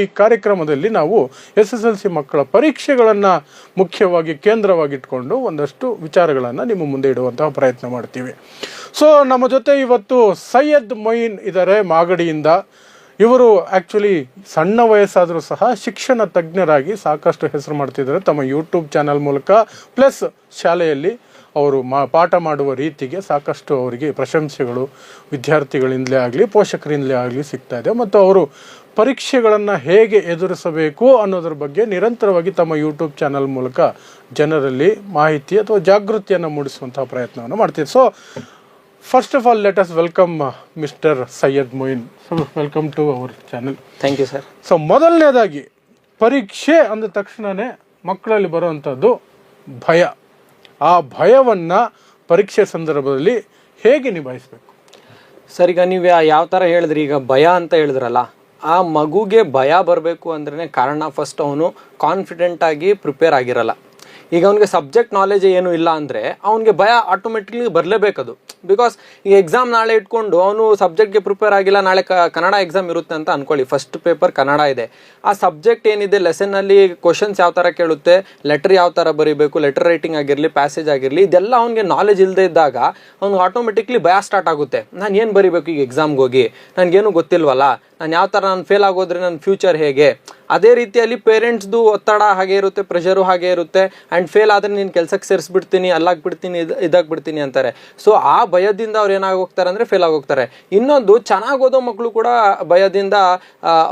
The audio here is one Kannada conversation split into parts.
ಈ ಕಾರ್ಯಕ್ರಮದಲ್ಲಿ ನಾವು SSLC ಮಕ್ಕಳ ಪರೀಕ್ಷೆಗಳನ್ನು ಮುಖ್ಯವಾಗಿ ಕೇಂದ್ರವಾಗಿಟ್ಕೊಂಡು ಒಂದಷ್ಟು ವಿಚಾರಗಳನ್ನು ನಿಮ್ಮ ಮುಂದೆ ಇಡುವಂತಹ ಪ್ರಯತ್ನ ಮಾಡ್ತೀವಿ. ಸೊ ನಮ್ಮ ಜೊತೆ ಇವತ್ತು ಸೈಯದ್ ಮೊಯಿನ್ ಇದ್ದಾರೆ ಮಾಗಡಿಯಿಂದ. ಇವರು ಆ್ಯಕ್ಚುಲಿ ಸಣ್ಣ ವಯಸ್ಸಾದರೂ ಸಹ ಶಿಕ್ಷಣ ತಜ್ಞರಾಗಿ ಸಾಕಷ್ಟು ಹೆಸರು ಮಾಡ್ತಿದ್ದಾರೆ ತಮ್ಮ ಯೂಟ್ಯೂಬ್ ಚಾನಲ್ ಮೂಲಕ. ಪ್ಲಸ್ ಶಾಲೆಯಲ್ಲಿ ಅವರು ಪಾಠ ಮಾಡುವ ರೀತಿಗೆ ಸಾಕಷ್ಟು ಅವರಿಗೆ ಪ್ರಶಂಸೆಗಳು ವಿದ್ಯಾರ್ಥಿಗಳಿಂದಲೇ ಆಗಲಿ ಪೋಷಕರಿಂದಲೇ ಆಗಲಿ ಸಿಗ್ತಾ ಇದೆ. ಮತ್ತು ಅವರು ಪರೀಕ್ಷೆಗಳನ್ನು ಹೇಗೆ ಎದುರಿಸಬೇಕು ಅನ್ನೋದ್ರ ಬಗ್ಗೆ ನಿರಂತರವಾಗಿ ತಮ್ಮ ಯೂಟ್ಯೂಬ್ ಚಾನಲ್ ಮೂಲಕ ಜನರಲ್ಲಿ ಮಾಹಿತಿ ಅಥವಾ ಜಾಗೃತಿಯನ್ನು ಮೂಡಿಸುವಂತಹ ಪ್ರಯತ್ನವನ್ನು ಮಾಡ್ತಿದ್ದಾರೆ. So first of all let us welcome mister Syed Moin. Welcome to our channel. Thank you sir. So ಮೊದಲನೇದಾಗಿ ಪರೀಕ್ಷೆ ಅಂದ ತಕ್ಷಣವೇ ಮಕ್ಕಳಲ್ಲಿ ಬರುವಂಥದ್ದು ಭಯ. ಆ ಭಯವನ್ನು ಪರೀಕ್ಷೆ ಸಂದರ್ಭದಲ್ಲಿ ಹೇಗೆ ನಿಭಾಯಿಸಬೇಕು ಸರ್? ಈಗ ನೀವು ಯಾವ ಥರ ಹೇಳಿದ್ರಿ, ಈಗ ಭಯ ಅಂತ ಹೇಳಿದ್ರಲ್ಲ, ಆ ಮಗುಗೆ ಭಯ ಬರಬೇಕು ಅಂದ್ರೆ ಕಾರಣ ಫಸ್ಟ್ ಅವನು ಕಾನ್ಫಿಡೆಂಟ್ ಆಗಿ ಪ್ರಿಪೇರ್ ಆಗಿರಲ್ಲ. ಈಗ ಅವನಿಗೆ ಸಬ್ಜೆಕ್ಟ್ ನಾಲೆಜ್ ಏನು ಇಲ್ಲ ಅಂದರೆ ಅವನಿಗೆ ಭಯ ಆಟೋಮೆಟಿಕ್ಲಿ ಬರಲೇಬೇಕದು. ಬಿಕಾಸ್ ಈ ಎಕ್ಸಾಮ್ ನಾಳೆ ಇಟ್ಕೊಂಡು ಅವನು ಸಬ್ಜೆಕ್ಟ್ಗೆ ಪ್ರಿಪೇರ್ ಆಗಿಲ್ಲ, ನಾಳೆ ಕನ್ನಡ ಎಕ್ಸಾಮ್ ಇರುತ್ತೆ ಅಂತ ಅಂದ್ಕೊಳ್ಳಿ, ಫಸ್ಟ್ ಪೇಪರ್ ಕನ್ನಡ ಇದೆ, ಆ ಸಬ್ಜೆಕ್ಟ್ ಏನಿದೆ ಲೆಸನ್ನಲ್ಲಿ ಕ್ವಶನ್ಸ್ ಯಾವ ಥರ ಕೇಳುತ್ತೆ, ಲೆಟರ್ ಯಾವ ಥರ ಬರೀಬೇಕು, ಲೆಟರ್ ರೈಟಿಂಗ್ ಆಗಿರಲಿ ಪ್ಯಾಸೇಜ್ ಆಗಿರಲಿ, ಇದೆಲ್ಲ ಅವ್ನಿಗೆ ನಾಲೆಜ್ ಇಲ್ಲದೆ ಇದ್ದಾಗ ಅವ್ನಿಗೆ ಆಟೋಮೆಟಿಕ್ಲಿ ಭಯ ಸ್ಟಾರ್ಟ್ ಆಗುತ್ತೆ. ನಾನು ಏನು ಬರೀಬೇಕು ಈಗ ಎಕ್ಸಾಮ್ಗೆ ಹೋಗಿ, ನನಗೇನು ಗೊತ್ತಿಲ್ವಲ್ಲ, ನಾನು ಯಾವ ಥರ ನಾನು ಫೇಲ್ ಆಗೋದ್ರೆ ನನ್ನ ಫ್ಯೂಚರ್ ಹೇಗೆ. ಅದೇ ರೀತಿಯಲ್ಲಿ ಪೇರೆಂಟ್ಸ್ದು ಒತ್ತಡ ಹಾಗೆ ಇರುತ್ತೆ, ಪ್ರೆಷರು ಹಾಗೆ ಇರುತ್ತೆ. ಆ್ಯಂಡ್ ಫೇಲ್ ಆದರೆ ನೀನು ಕೆಲಸಕ್ಕೆ ಸೇರಿಸ್ಬಿಡ್ತೀನಿ, ಅಲ್ಲಾಗ್ಬಿಡ್ತೀನಿ, ಇದಾಗ್ಬಿಡ್ತೀನಿ ಅಂತಾರೆ. ಸೊ ಆ ಭಯದಿಂದ ಅವ್ರು ಏನಾಗೋಗ್ತಾರೆ ಅಂದರೆ ಫೇಲ್ ಆಗೋಗ್ತಾರೆ. ಇನ್ನೊಂದು, ಚೆನ್ನಾಗಿ ಓದೋ ಮಕ್ಕಳು ಕೂಡ ಭಯದಿಂದ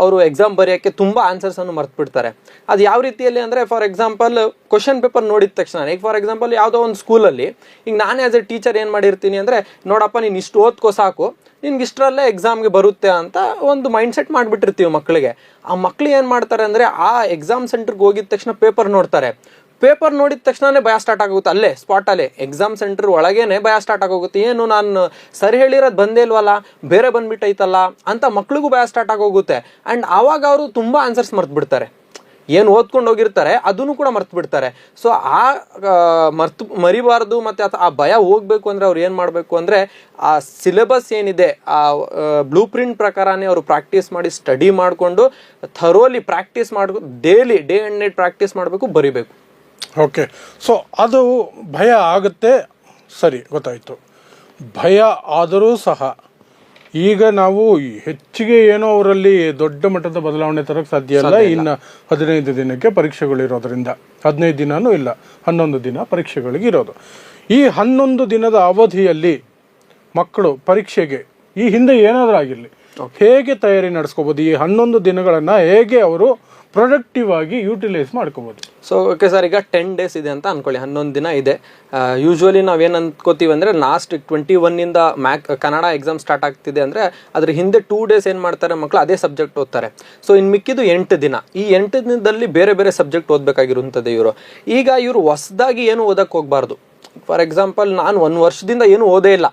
ಅವರು ಎಕ್ಸಾಮ್ ಬರೆಯೋಕ್ಕೆ ತುಂಬ ಆನ್ಸರ್ಸನ್ನು ಮರ್ತು ಬಿಡ್ತಾರೆ. ಅದು ಯಾವ ರೀತಿಯಲ್ಲಿ ಅಂದರೆ, ಫಾರ್ ಎಕ್ಸಾಂಪಲ್ ಕ್ವಶನ್ ಪೇಪರ್ ನೋಡಿದ ತಕ್ಷಣ, ಈಗ ಫಾರ್ ಎಕ್ಸಾಂಪಲ್ ಯಾವುದೋ ಒಂದು ಸ್ಕೂಲಲ್ಲಿ ಈಗ ನಾನೇ ಆಸ್ ಎ ಟೀಚರ್ ಏನು ಮಾಡಿರ್ತೀನಿ ಅಂದರೆ, ನೋಡಪ್ಪ ನೀನು ಇಷ್ಟು ಓದ್ಕೋ ಸಾಕು, ನಿನ್ಗೆ ಇಷ್ಟರಲ್ಲೇ ಎಕ್ಸಾಮ್ಗೆ ಬರುತ್ತೆ ಅಂತ ಒಂದು ಮೈಂಡ್ ಸೆಟ್ ಮಾಡಿಬಿಟ್ಟಿರ್ತೀವಿ ಮಕ್ಕಳಿಗೆ. ಆ ಮಕ್ಳು ಏನು ಮಾಡ್ತಾರೆ ಅಂದರೆ, ಆ ಎಕ್ಸಾಮ್ ಸೆಂಟ್ರಿಗೆ ಹೋಗಿದ ತಕ್ಷಣ ಪೇಪರ್ ನೋಡ್ತಾರೆ. ಪೇಪರ್ ನೋಡಿದ ತಕ್ಷಣವೇ ಭಯ ಸ್ಟಾರ್ಟ್ ಆಗೋಗುತ್ತೆ, ಅಲ್ಲೇ ಸ್ಪಾಟಲ್ಲೇ ಎಕ್ಸಾಮ್ ಸೆಂಟರ್ ಒಳಗೇನೆ ಭಯ ಸ್ಟಾರ್ಟ್ ಆಗೋಗುತ್ತೆ. ಏನು ನಾನು ಸರಿ ಹೇಳಿರೋದು ಬಂದೇ ಇಲ್ವಲ್ಲ, ಬೇರೆ ಬಂದ್ಬಿಟ್ಟೈತಲ್ಲ ಅಂತ ಮಕ್ಳಿಗೂ ಭಯ ಸ್ಟಾರ್ಟ್ ಆಗೋಗುತ್ತೆ. ಆ್ಯಂಡ್ ಆವಾಗ ಅವರು ತುಂಬ ಆನ್ಸರ್ಸ್ ಮರ್ತು ಬಿಡ್ತಾರೆ, ಏನು ಓದ್ಕೊಂಡು ಹೋಗಿರ್ತಾರೆ ಅದನ್ನು ಕೂಡ ಮರ್ತು ಬಿಡ್ತಾರೆ. ಸೊ ಆ ಮರಿಬಾರ್ದು. ಮತ್ತು ಆ ಭಯ ಹೋಗ್ಬೇಕು ಅಂದರೆ ಅವ್ರು ಏನು ಮಾಡಬೇಕು ಅಂದರೆ, ಆ ಸಿಲೆಬಸ್ ಏನಿದೆ ಆ ಬ್ಲೂ ಪ್ರಿಂಟ್ ಪ್ರಕಾರನೇ ಅವರು ಪ್ರಾಕ್ಟೀಸ್ ಮಾಡಿ ಸ್ಟಡಿ ಮಾಡಿಕೊಂಡು ಥರೋಲಿ ಪ್ರಾಕ್ಟೀಸ್ ಮಾಡಬೇಕು, daily day and night practice ಮಾಡಬೇಕು, ಬರಿಬೇಕು. ಓಕೆ. ಸೊ ಅದು ಭಯ ಆಗುತ್ತೆ, ಸರಿ ಗೊತ್ತಾಯಿತು. ಭಯ ಆದರೂ ಸಹ ಈಗ ನಾವು ಹೆಚ್ಚಿಗೆ ಏನೋ ಅವರಲ್ಲಿ ದೊಡ್ಡ ಮಟ್ಟದ ಬದಲಾವಣೆ ತರಕ್ಕೆ ಸಾಧ್ಯ ಇಲ್ಲ. ಇನ್ನು 15 ದಿನಕ್ಕೆ ಪರೀಕ್ಷೆಗಳಿರೋದ್ರಿಂದ, 15 ದಿನನೂ ಇಲ್ಲ, 11 ದಿನ ಪರೀಕ್ಷೆಗಳಿಗೆ ಇರೋದು. ಈ 11 ದಿನದ ಅವಧಿಯಲ್ಲಿ ಮಕ್ಕಳು ಪರೀಕ್ಷೆಗೆ ಈ ಹಿಂದೆ ಏನಾದರೂ ಆಗಿರಲಿ ಹೇಗೆ ತಯಾರಿ ನಡೆಸ್ಕೋಬೋದು? ಈ 11 ದಿನಗಳನ್ನು ಹೇಗೆ ಅವರು ಪ್ರೊಡಕ್ಟಿವ್ ಆಗಿ ಯೂಟಿಲೈಸ್ ಮಾಡ್ಕೋಬೋದು? ಸೊ ಓಕೆ ಸರ್, ಈಗ 10 ಡೇಸ್ ಇದೆ ಅಂತ ಅನ್ಕೊಳ್ಳಿ, 11 ದಿನ ಇದೆ. ಯೂಶ್ವಲಿ ನಾವೇನು ಅಂದ್ಕೋತೀವಿ ಅಂದರೆ, ಲಾಸ್ಟ್ 21 ಕನ್ನಡ ಎಕ್ಸಾಮ್ ಸ್ಟಾರ್ಟ್ ಆಗ್ತಿದೆ ಅಂದರೆ ಅದ್ರ ಹಿಂದೆ 2 ಡೇಸ್ ಏನು ಮಾಡ್ತಾರೆ ಮಕ್ಕಳು, ಅದೇ ಸಬ್ಜೆಕ್ಟ್ ಓದ್ತಾರೆ. ಸೊ ಇನ್ನು ಮಿಕ್ಕಿದ್ದು 8 ದಿನ. ಈ 8 ದಿನದಲ್ಲಿ ಬೇರೆ ಬೇರೆ ಸಬ್ಜೆಕ್ಟ್ ಓದಬೇಕಾಗಿರುವಂಥದ್ದು ಇವರು. ಈಗ ಇವರು ಹೊಸದಾಗಿ ಏನು ಓದಕ್ಕೆ ಹೋಗಬಾರ್ದು. ಫಾರ್ ಎಕ್ಸಾಂಪಲ್, ನಾನು 1 ವರ್ಷದಿಂದ ಏನು ಓದೇ ಇಲ್ಲ,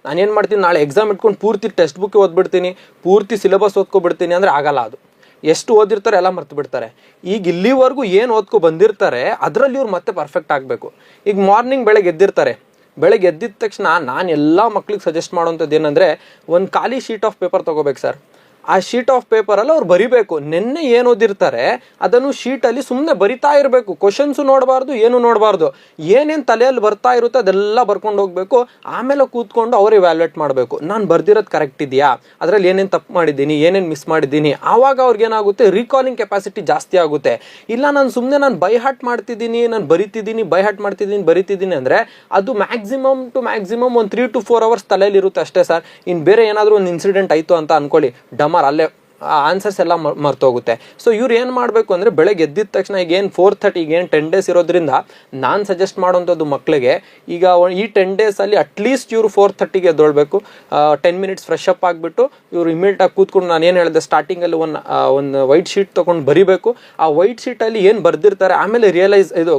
ನಾನೇನು ಮಾಡ್ತೀನಿ, ನಾಳೆ ಎಕ್ಸಾಮ್ ಇಟ್ಕೊಂಡು ಪೂರ್ತಿ ಟೆಕ್ಸ್ಟ್ ಬುಕ್ ಓದ್ಬಿಡ್ತೀನಿ, ಪೂರ್ತಿ ಸಿಲೆಬಸ್ ಓದ್ಕೊಬಿಡ್ತೀನಿ ಅಂದರೆ ಆಗಲ್ಲ. ಅದು ಎಷ್ಟು ಓದಿರ್ತಾರೆ ಎಲ್ಲ ಮರ್ತು ಬಿಡ್ತಾರೆ. ಈಗ ಇಲ್ಲಿವರೆಗೂ ಏನು ಓದ್ಕೊ ಬಂದಿರ್ತಾರೆ ಅದರಲ್ಲಿ ಇವ್ರು ಮತ್ತೆ ಪರ್ಫೆಕ್ಟ್ ಆಗಬೇಕು. ಈಗ ಮಾರ್ನಿಂಗ್ ಬೆಳಗ್ಗೆ ಎದ್ದಿರ್ತಾರೆ, ಬೆಳಗ್ಗೆ ಎದ್ದಿದ ತಕ್ಷಣ ನಾನು ಎಲ್ಲ ಮಕ್ಳಿಗೆ ಸಜೆಸ್ಟ್ ಮಾಡೋವಂಥದ್ದು ಏನಂದರೆ, ಒಂದು ಖಾಲಿ ಶೀಟ್ ಆಫ್ ಪೇಪರ್ ತೊಗೋಬೇಕು ಸರ್. ಆ ಶೀಟ್ ಆಫ್ ಪೇಪರಲ್ಲಿ ಅವ್ರು ಬರಿಬೇಕು, ನಿನ್ನೆ ಏನು ಓದಿರ್ತಾರೆ ಅದನ್ನು ಶೀಟಲ್ಲಿ ಸುಮ್ಮನೆ ಬರಿತಾ ಇರಬೇಕು. ಕ್ವಶನ್ಸು ನೋಡಬಾರ್ದು, ಏನು ನೋಡಬಾರ್ದು, ಏನೇನು ತಲೆಯಲ್ಲಿ ಬರ್ತಾ ಇರುತ್ತೆ ಅದೆಲ್ಲ ಬರ್ಕೊಂಡು ಹೋಗಬೇಕು. ಆಮೇಲೆ ಕೂತ್ಕೊಂಡು ಅವ್ರು ಇವ್ಯಾಲ್ಯೂಯೇಟ್ ಮಾಡಬೇಕು, ನಾನು ಬರ್ದಿರೋದು ಕರೆಕ್ಟ್ ಇದೆಯಾ, ಅದರಲ್ಲಿ ಏನೇನು ತಪ್ಪು ಮಾಡಿದ್ದೀನಿ, ಏನೇನು ಮಿಸ್ ಮಾಡಿದ್ದೀನಿ. ಆವಾಗ ಅವ್ರಿಗೇನಾಗುತ್ತೆ, ರೀಕಾಲಿಂಗ್ ಕೆಪಾಸಿಟಿ ಜಾಸ್ತಿ ಆಗುತ್ತೆ. ಇಲ್ಲ ನಾನು ಸುಮ್ಮನೆ ಬೈ ಹಾರ್ಟ್ ಮಾಡ್ತಿದ್ದೀನಿ, ನಾನು ಬರಿತಿದ್ದೀನಿ, ಬೈ ಹಾರ್ಟ್ ಮಾಡ್ತಿದ್ದೀನಿ, ಬರಿತಿದ್ದೀನಿ ಅಂದರೆ ಅದು ಮ್ಯಾಕ್ಸಿಮಮ್ ಟು ಮ್ಯಾಕ್ಸಿಮಮ್ ಒಂದು 3 to 4 hours ತಲೆಯಲ್ಲಿ ಇರುತ್ತೆ ಅಷ್ಟೇ ಸರ್. ಇನ್ನು ಬೇರೆ ಏನಾದರೂ ಒಂದು ಇನ್ಸಿಡೆಂಟ್ ಆಯಿತು ಅಂತ ಅಂದ್ಕೊಳ್ಳಿ, ಅಲ್ಲೇ ಆನ್ಸರ್ಸ್ ಎಲ್ಲ ಮರ್ತೋಗುತ್ತೆ. ಸೊ ಇವ್ರು ಏನು ಮಾಡಬೇಕು ಅಂದರೆ, ಬೆಳಗ್ಗೆ ಎದ್ದಿದ ತಕ್ಷಣ ಈಗ ಏನು 4:30, ಈಗ ಏನು 10 ಡೇಸ್ ಇರೋದ್ರಿಂದ ನಾನು ಸಜೆಸ್ಟ್ ಮಾಡೋವಂಥದ್ದು ಮಕ್ಕಳಿಗೆ, ಈಗ ಈ 10 ಡೇಸಲ್ಲಿ ಅಟ್ಲೀಸ್ಟ್ ಇವರು 4:30ಗೆ ಎದ್ದೊಳ್ಬೇಕು. 10 ಮಿನಿಟ್ಸ್ ಫ್ರೆಶ್ ಅಪ್ ಆಗಿಬಿಟ್ಟು ಇವರು ಇಮಿಡಿಯೇಟಾಗಿ ಕೂತ್ಕೊಂಡು, ನಾನು ಏನು ಹೇಳಿದೆ ಸ್ಟಾರ್ಟಿಂಗಲ್ಲಿ, ಒಂದು ವೈಟ್ ಶೀಟ್ ತೊಗೊಂಡು ಬರಿಬೇಕು. ಆ ವೈಟ್ ಶೀಟಲ್ಲಿ ಏನು ಬರ್ದಿರ್ತಾರೆ ಆಮೇಲೆ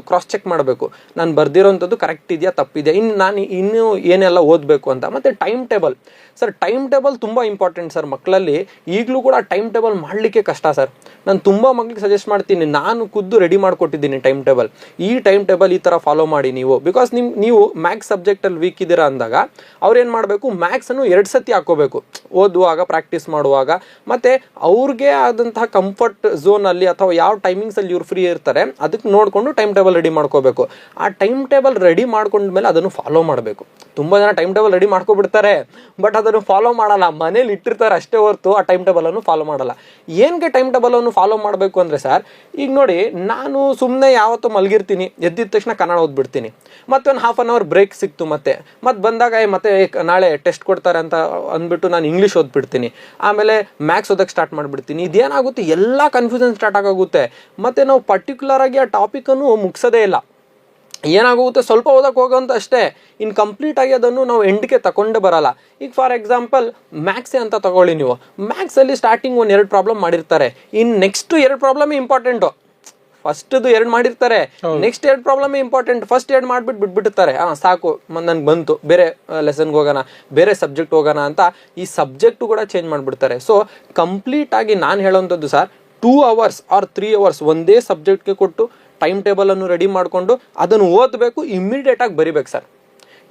ಕ್ರಾಸ್ ಚೆಕ್ ಮಾಡಬೇಕು, ನಾನು ಬರ್ದಿರೋವಂಥದ್ದು ಕರೆಕ್ಟ್ ಇದೆಯಾ ತಪ್ಪಿದೆಯಾ, ನಾನು ಇನ್ನೂ ಏನೆಲ್ಲ ಓದಬೇಕು ಅಂತ. ಮತ್ತು time table sir, time table ತುಂಬ ಇಂಪಾರ್ಟೆಂಟ್ ಸರ್ ಮಕ್ಕಳಲ್ಲಿ. ಈಗಲೂ ಕೂಡ ಟೈಮ್ ಟೇಬಲ್ ಮಾಡಲಿಕ್ಕೆ ಕಷ್ಟ ಸರ್. ನಾನು ತುಂಬ ಮಕ್ಳಿಗೆ ಸಜೆಸ್ಟ್ ಮಾಡ್ತೀನಿ, ನಾನು ಖುದ್ದು ರೆಡಿ ಮಾಡಿಕೊಟ್ಟಿದ್ದೀನಿ ಟೈಮ್ ಟೇಬಲ್. ಈ ಟೈಮ್ ಟೇಬಲ್ ಈ ಥರ ಫಾಲೋ ಮಾಡಿ ನೀವು, ಬಿಕಾಸ್ ನೀವು ಮ್ಯಾಥ್ಸ್ ಸಬ್ಜೆಕ್ಟಲ್ಲಿ ವೀಕ್ ಇದ್ದೀರಾ ಅಂದಾಗ ಅವ್ರೇನು ಮಾಡಬೇಕು, ಮ್ಯಾಥ್ಸನ್ನು 2 ಸತಿ ಹಾಕೋಬೇಕು ಓದುವಾಗ, ಪ್ರಾಕ್ಟೀಸ್ ಮಾಡುವಾಗ. ಮತ್ತು ಅವ್ರಿಗೆ ಆದಂತಹ ಕಂಫರ್ಟ್ ಝೋನಲ್ಲಿ ಅಥವಾ ಯಾವ ಟೈಮಿಂಗ್ಸಲ್ಲಿ ಇವ್ರು ಫ್ರೀ ಇರ್ತಾರೆ ಅದಕ್ಕೆ ನೋಡಿಕೊಂಡು ಟೈಮ್ ಟೇಬಲ್ ರೆಡಿ ಮಾಡ್ಕೋಬೇಕು. ಆ ಟೈಮ್ ಟೇಬಲ್ ರೆಡಿ ಮಾಡ್ಕೊಂಡ್ಮೇಲೆ ಅದನ್ನು ಫಾಲೋ ಮಾಡಬೇಕು. ತುಂಬ ಜನ ಟೈಮ್ ಟೇಬಲ್ ರೆಡಿ ಮಾಡ್ಕೊಬಿಡ್ತಾರೆ, ಬಟ್ ಅದನ್ನು ಫಾಲೋ ಮಾಡಲ್ಲ, ಮನೇಲಿ ಇಟ್ಟಿರ್ತಾರೆ ಅಷ್ಟೇ ಹೊರತು ಆ ಟೈಮ್ ಟೇಬಲನ್ನು ಫಾಲೋ ಮಾಡಲ್ಲ. ಏನಕ್ಕೆ ಟೈಮ್ ಟೇಬಲನ್ನು ಫಾಲೋ ಮಾಡಬೇಕು ಅಂದರೆ ಸರ್, ಈಗ ನೋಡಿ, ನಾನು ಸುಮ್ಮನೆ ಯಾವತ್ತೂ ಮಲಗಿರ್ತೀನಿ, ಎದ್ದಿದ ತಕ್ಷಣ ಕನ್ನಡ ಓದ್ಬಿಡ್ತೀನಿ, ಮತ್ತೆ ಒಂದು ಹಾಫ್ ಆನ್ ಅವರ್ ಬ್ರೇಕ್ ಸಿಕ್ತು, ಮತ್ತೆ ಬಂದಾಗ ಮತ್ತೆ ನಾಳೆ ಟೆಸ್ಟ್ ಕೊಡ್ತಾರೆ ಅಂತ ಅಂದ್ಬಿಟ್ಟು ನಾನು ಇಂಗ್ಲೀಷ್ ಓದ್ಬಿಡ್ತೀನಿ, ಆಮೇಲೆ ಮ್ಯಾಥ್ಸ್ ಓದಕ್ಕೆ ಸ್ಟಾರ್ಟ್ ಮಾಡಿಬಿಡ್ತೀನಿ. ಇದೇನಾಗುತ್ತೆ, ಎಲ್ಲ ಕನ್ಫ್ಯೂಷನ್ ಸ್ಟಾರ್ಟ್ ಆಗೋಗುತ್ತೆ, ಮತ್ತು ನಾವು ಪರ್ಟಿಕ್ಯುಲರ್ ಆಗಿ ಆ ಟಾಪಿಕನ್ನು ಮುಗಿಸೋದೇ ಇಲ್ಲ. ಏನಾಗುತ್ತೆ, ಸ್ವಲ್ಪ ಓದಕ್ಕೆ ಹೋಗೋಂತ ಅಷ್ಟೇ, ಇನ್ನು ಕಂಪ್ಲೀಟಾಗಿ ಅದನ್ನು ನಾವು ಎಂಡ್ಗೆ ತಗೊಂಡೇ ಬರಲ್ಲ. ಈಗ ಫಾರ್ ಎಕ್ಸಾಂಪಲ್ ಮ್ಯಾಥ್ಸೇ ಅಂತ ತಗೊಳ್ಳಿ ನೀವು, ಮ್ಯಾಥ್ಸಲ್ಲಿ ಸ್ಟಾರ್ಟಿಂಗ್ 1-2 ಪ್ರಾಬ್ಲಮ್ ಮಾಡಿರ್ತಾರೆ, ಇನ್ನು ನೆಕ್ಸ್ಟ್ 2 ಪ್ರಾಬ್ಲಮೇ ಇಂಪಾರ್ಟೆಂಟು. ಫಸ್ಟ್ದು 2 ಮಾಡಿರ್ತಾರೆ, ನೆಕ್ಸ್ಟ್ 2 ಪ್ರಾಬ್ಲಮ್ ಇಂಪಾರ್ಟೆಂಟ್, ಫಸ್ಟ್ 2 ಮಾಡ್ಬಿಟ್ಟು ಬಿಟ್ಬಿಡ್ತಾರೆ. ಸಾಕು ನನಗೆ ಬಂತು, ಬೇರೆ ಲೆಸನ್ಗೆ ಹೋಗೋಣ, ಬೇರೆ ಸಬ್ಜೆಕ್ಟ್ ಹೋಗೋಣ ಅಂತ ಈ ಸಬ್ಜೆಕ್ಟು ಕೂಡ ಚೇಂಜ್ ಮಾಡಿಬಿಡ್ತಾರೆ. ಸೊ ಕಂಪ್ಲೀಟಾಗಿ ನಾನು ಹೇಳೋವಂಥದ್ದು ಸರ್, 2 hours or 3 hours ಒಂದೇ ಸಬ್ಜೆಕ್ಟ್ಗೆ ಕೊಟ್ಟು ಟೈಮ್ ಟೇಬಲನ್ನು ರೆಡಿ ಮಾಡಿಕೊಂಡು ಅದನ್ನು ಓದಬೇಕು, ಇಮ್ಮಿಡಿಯೇಟಾಗಿ ಬರಿಬೇಕು ಸರ್.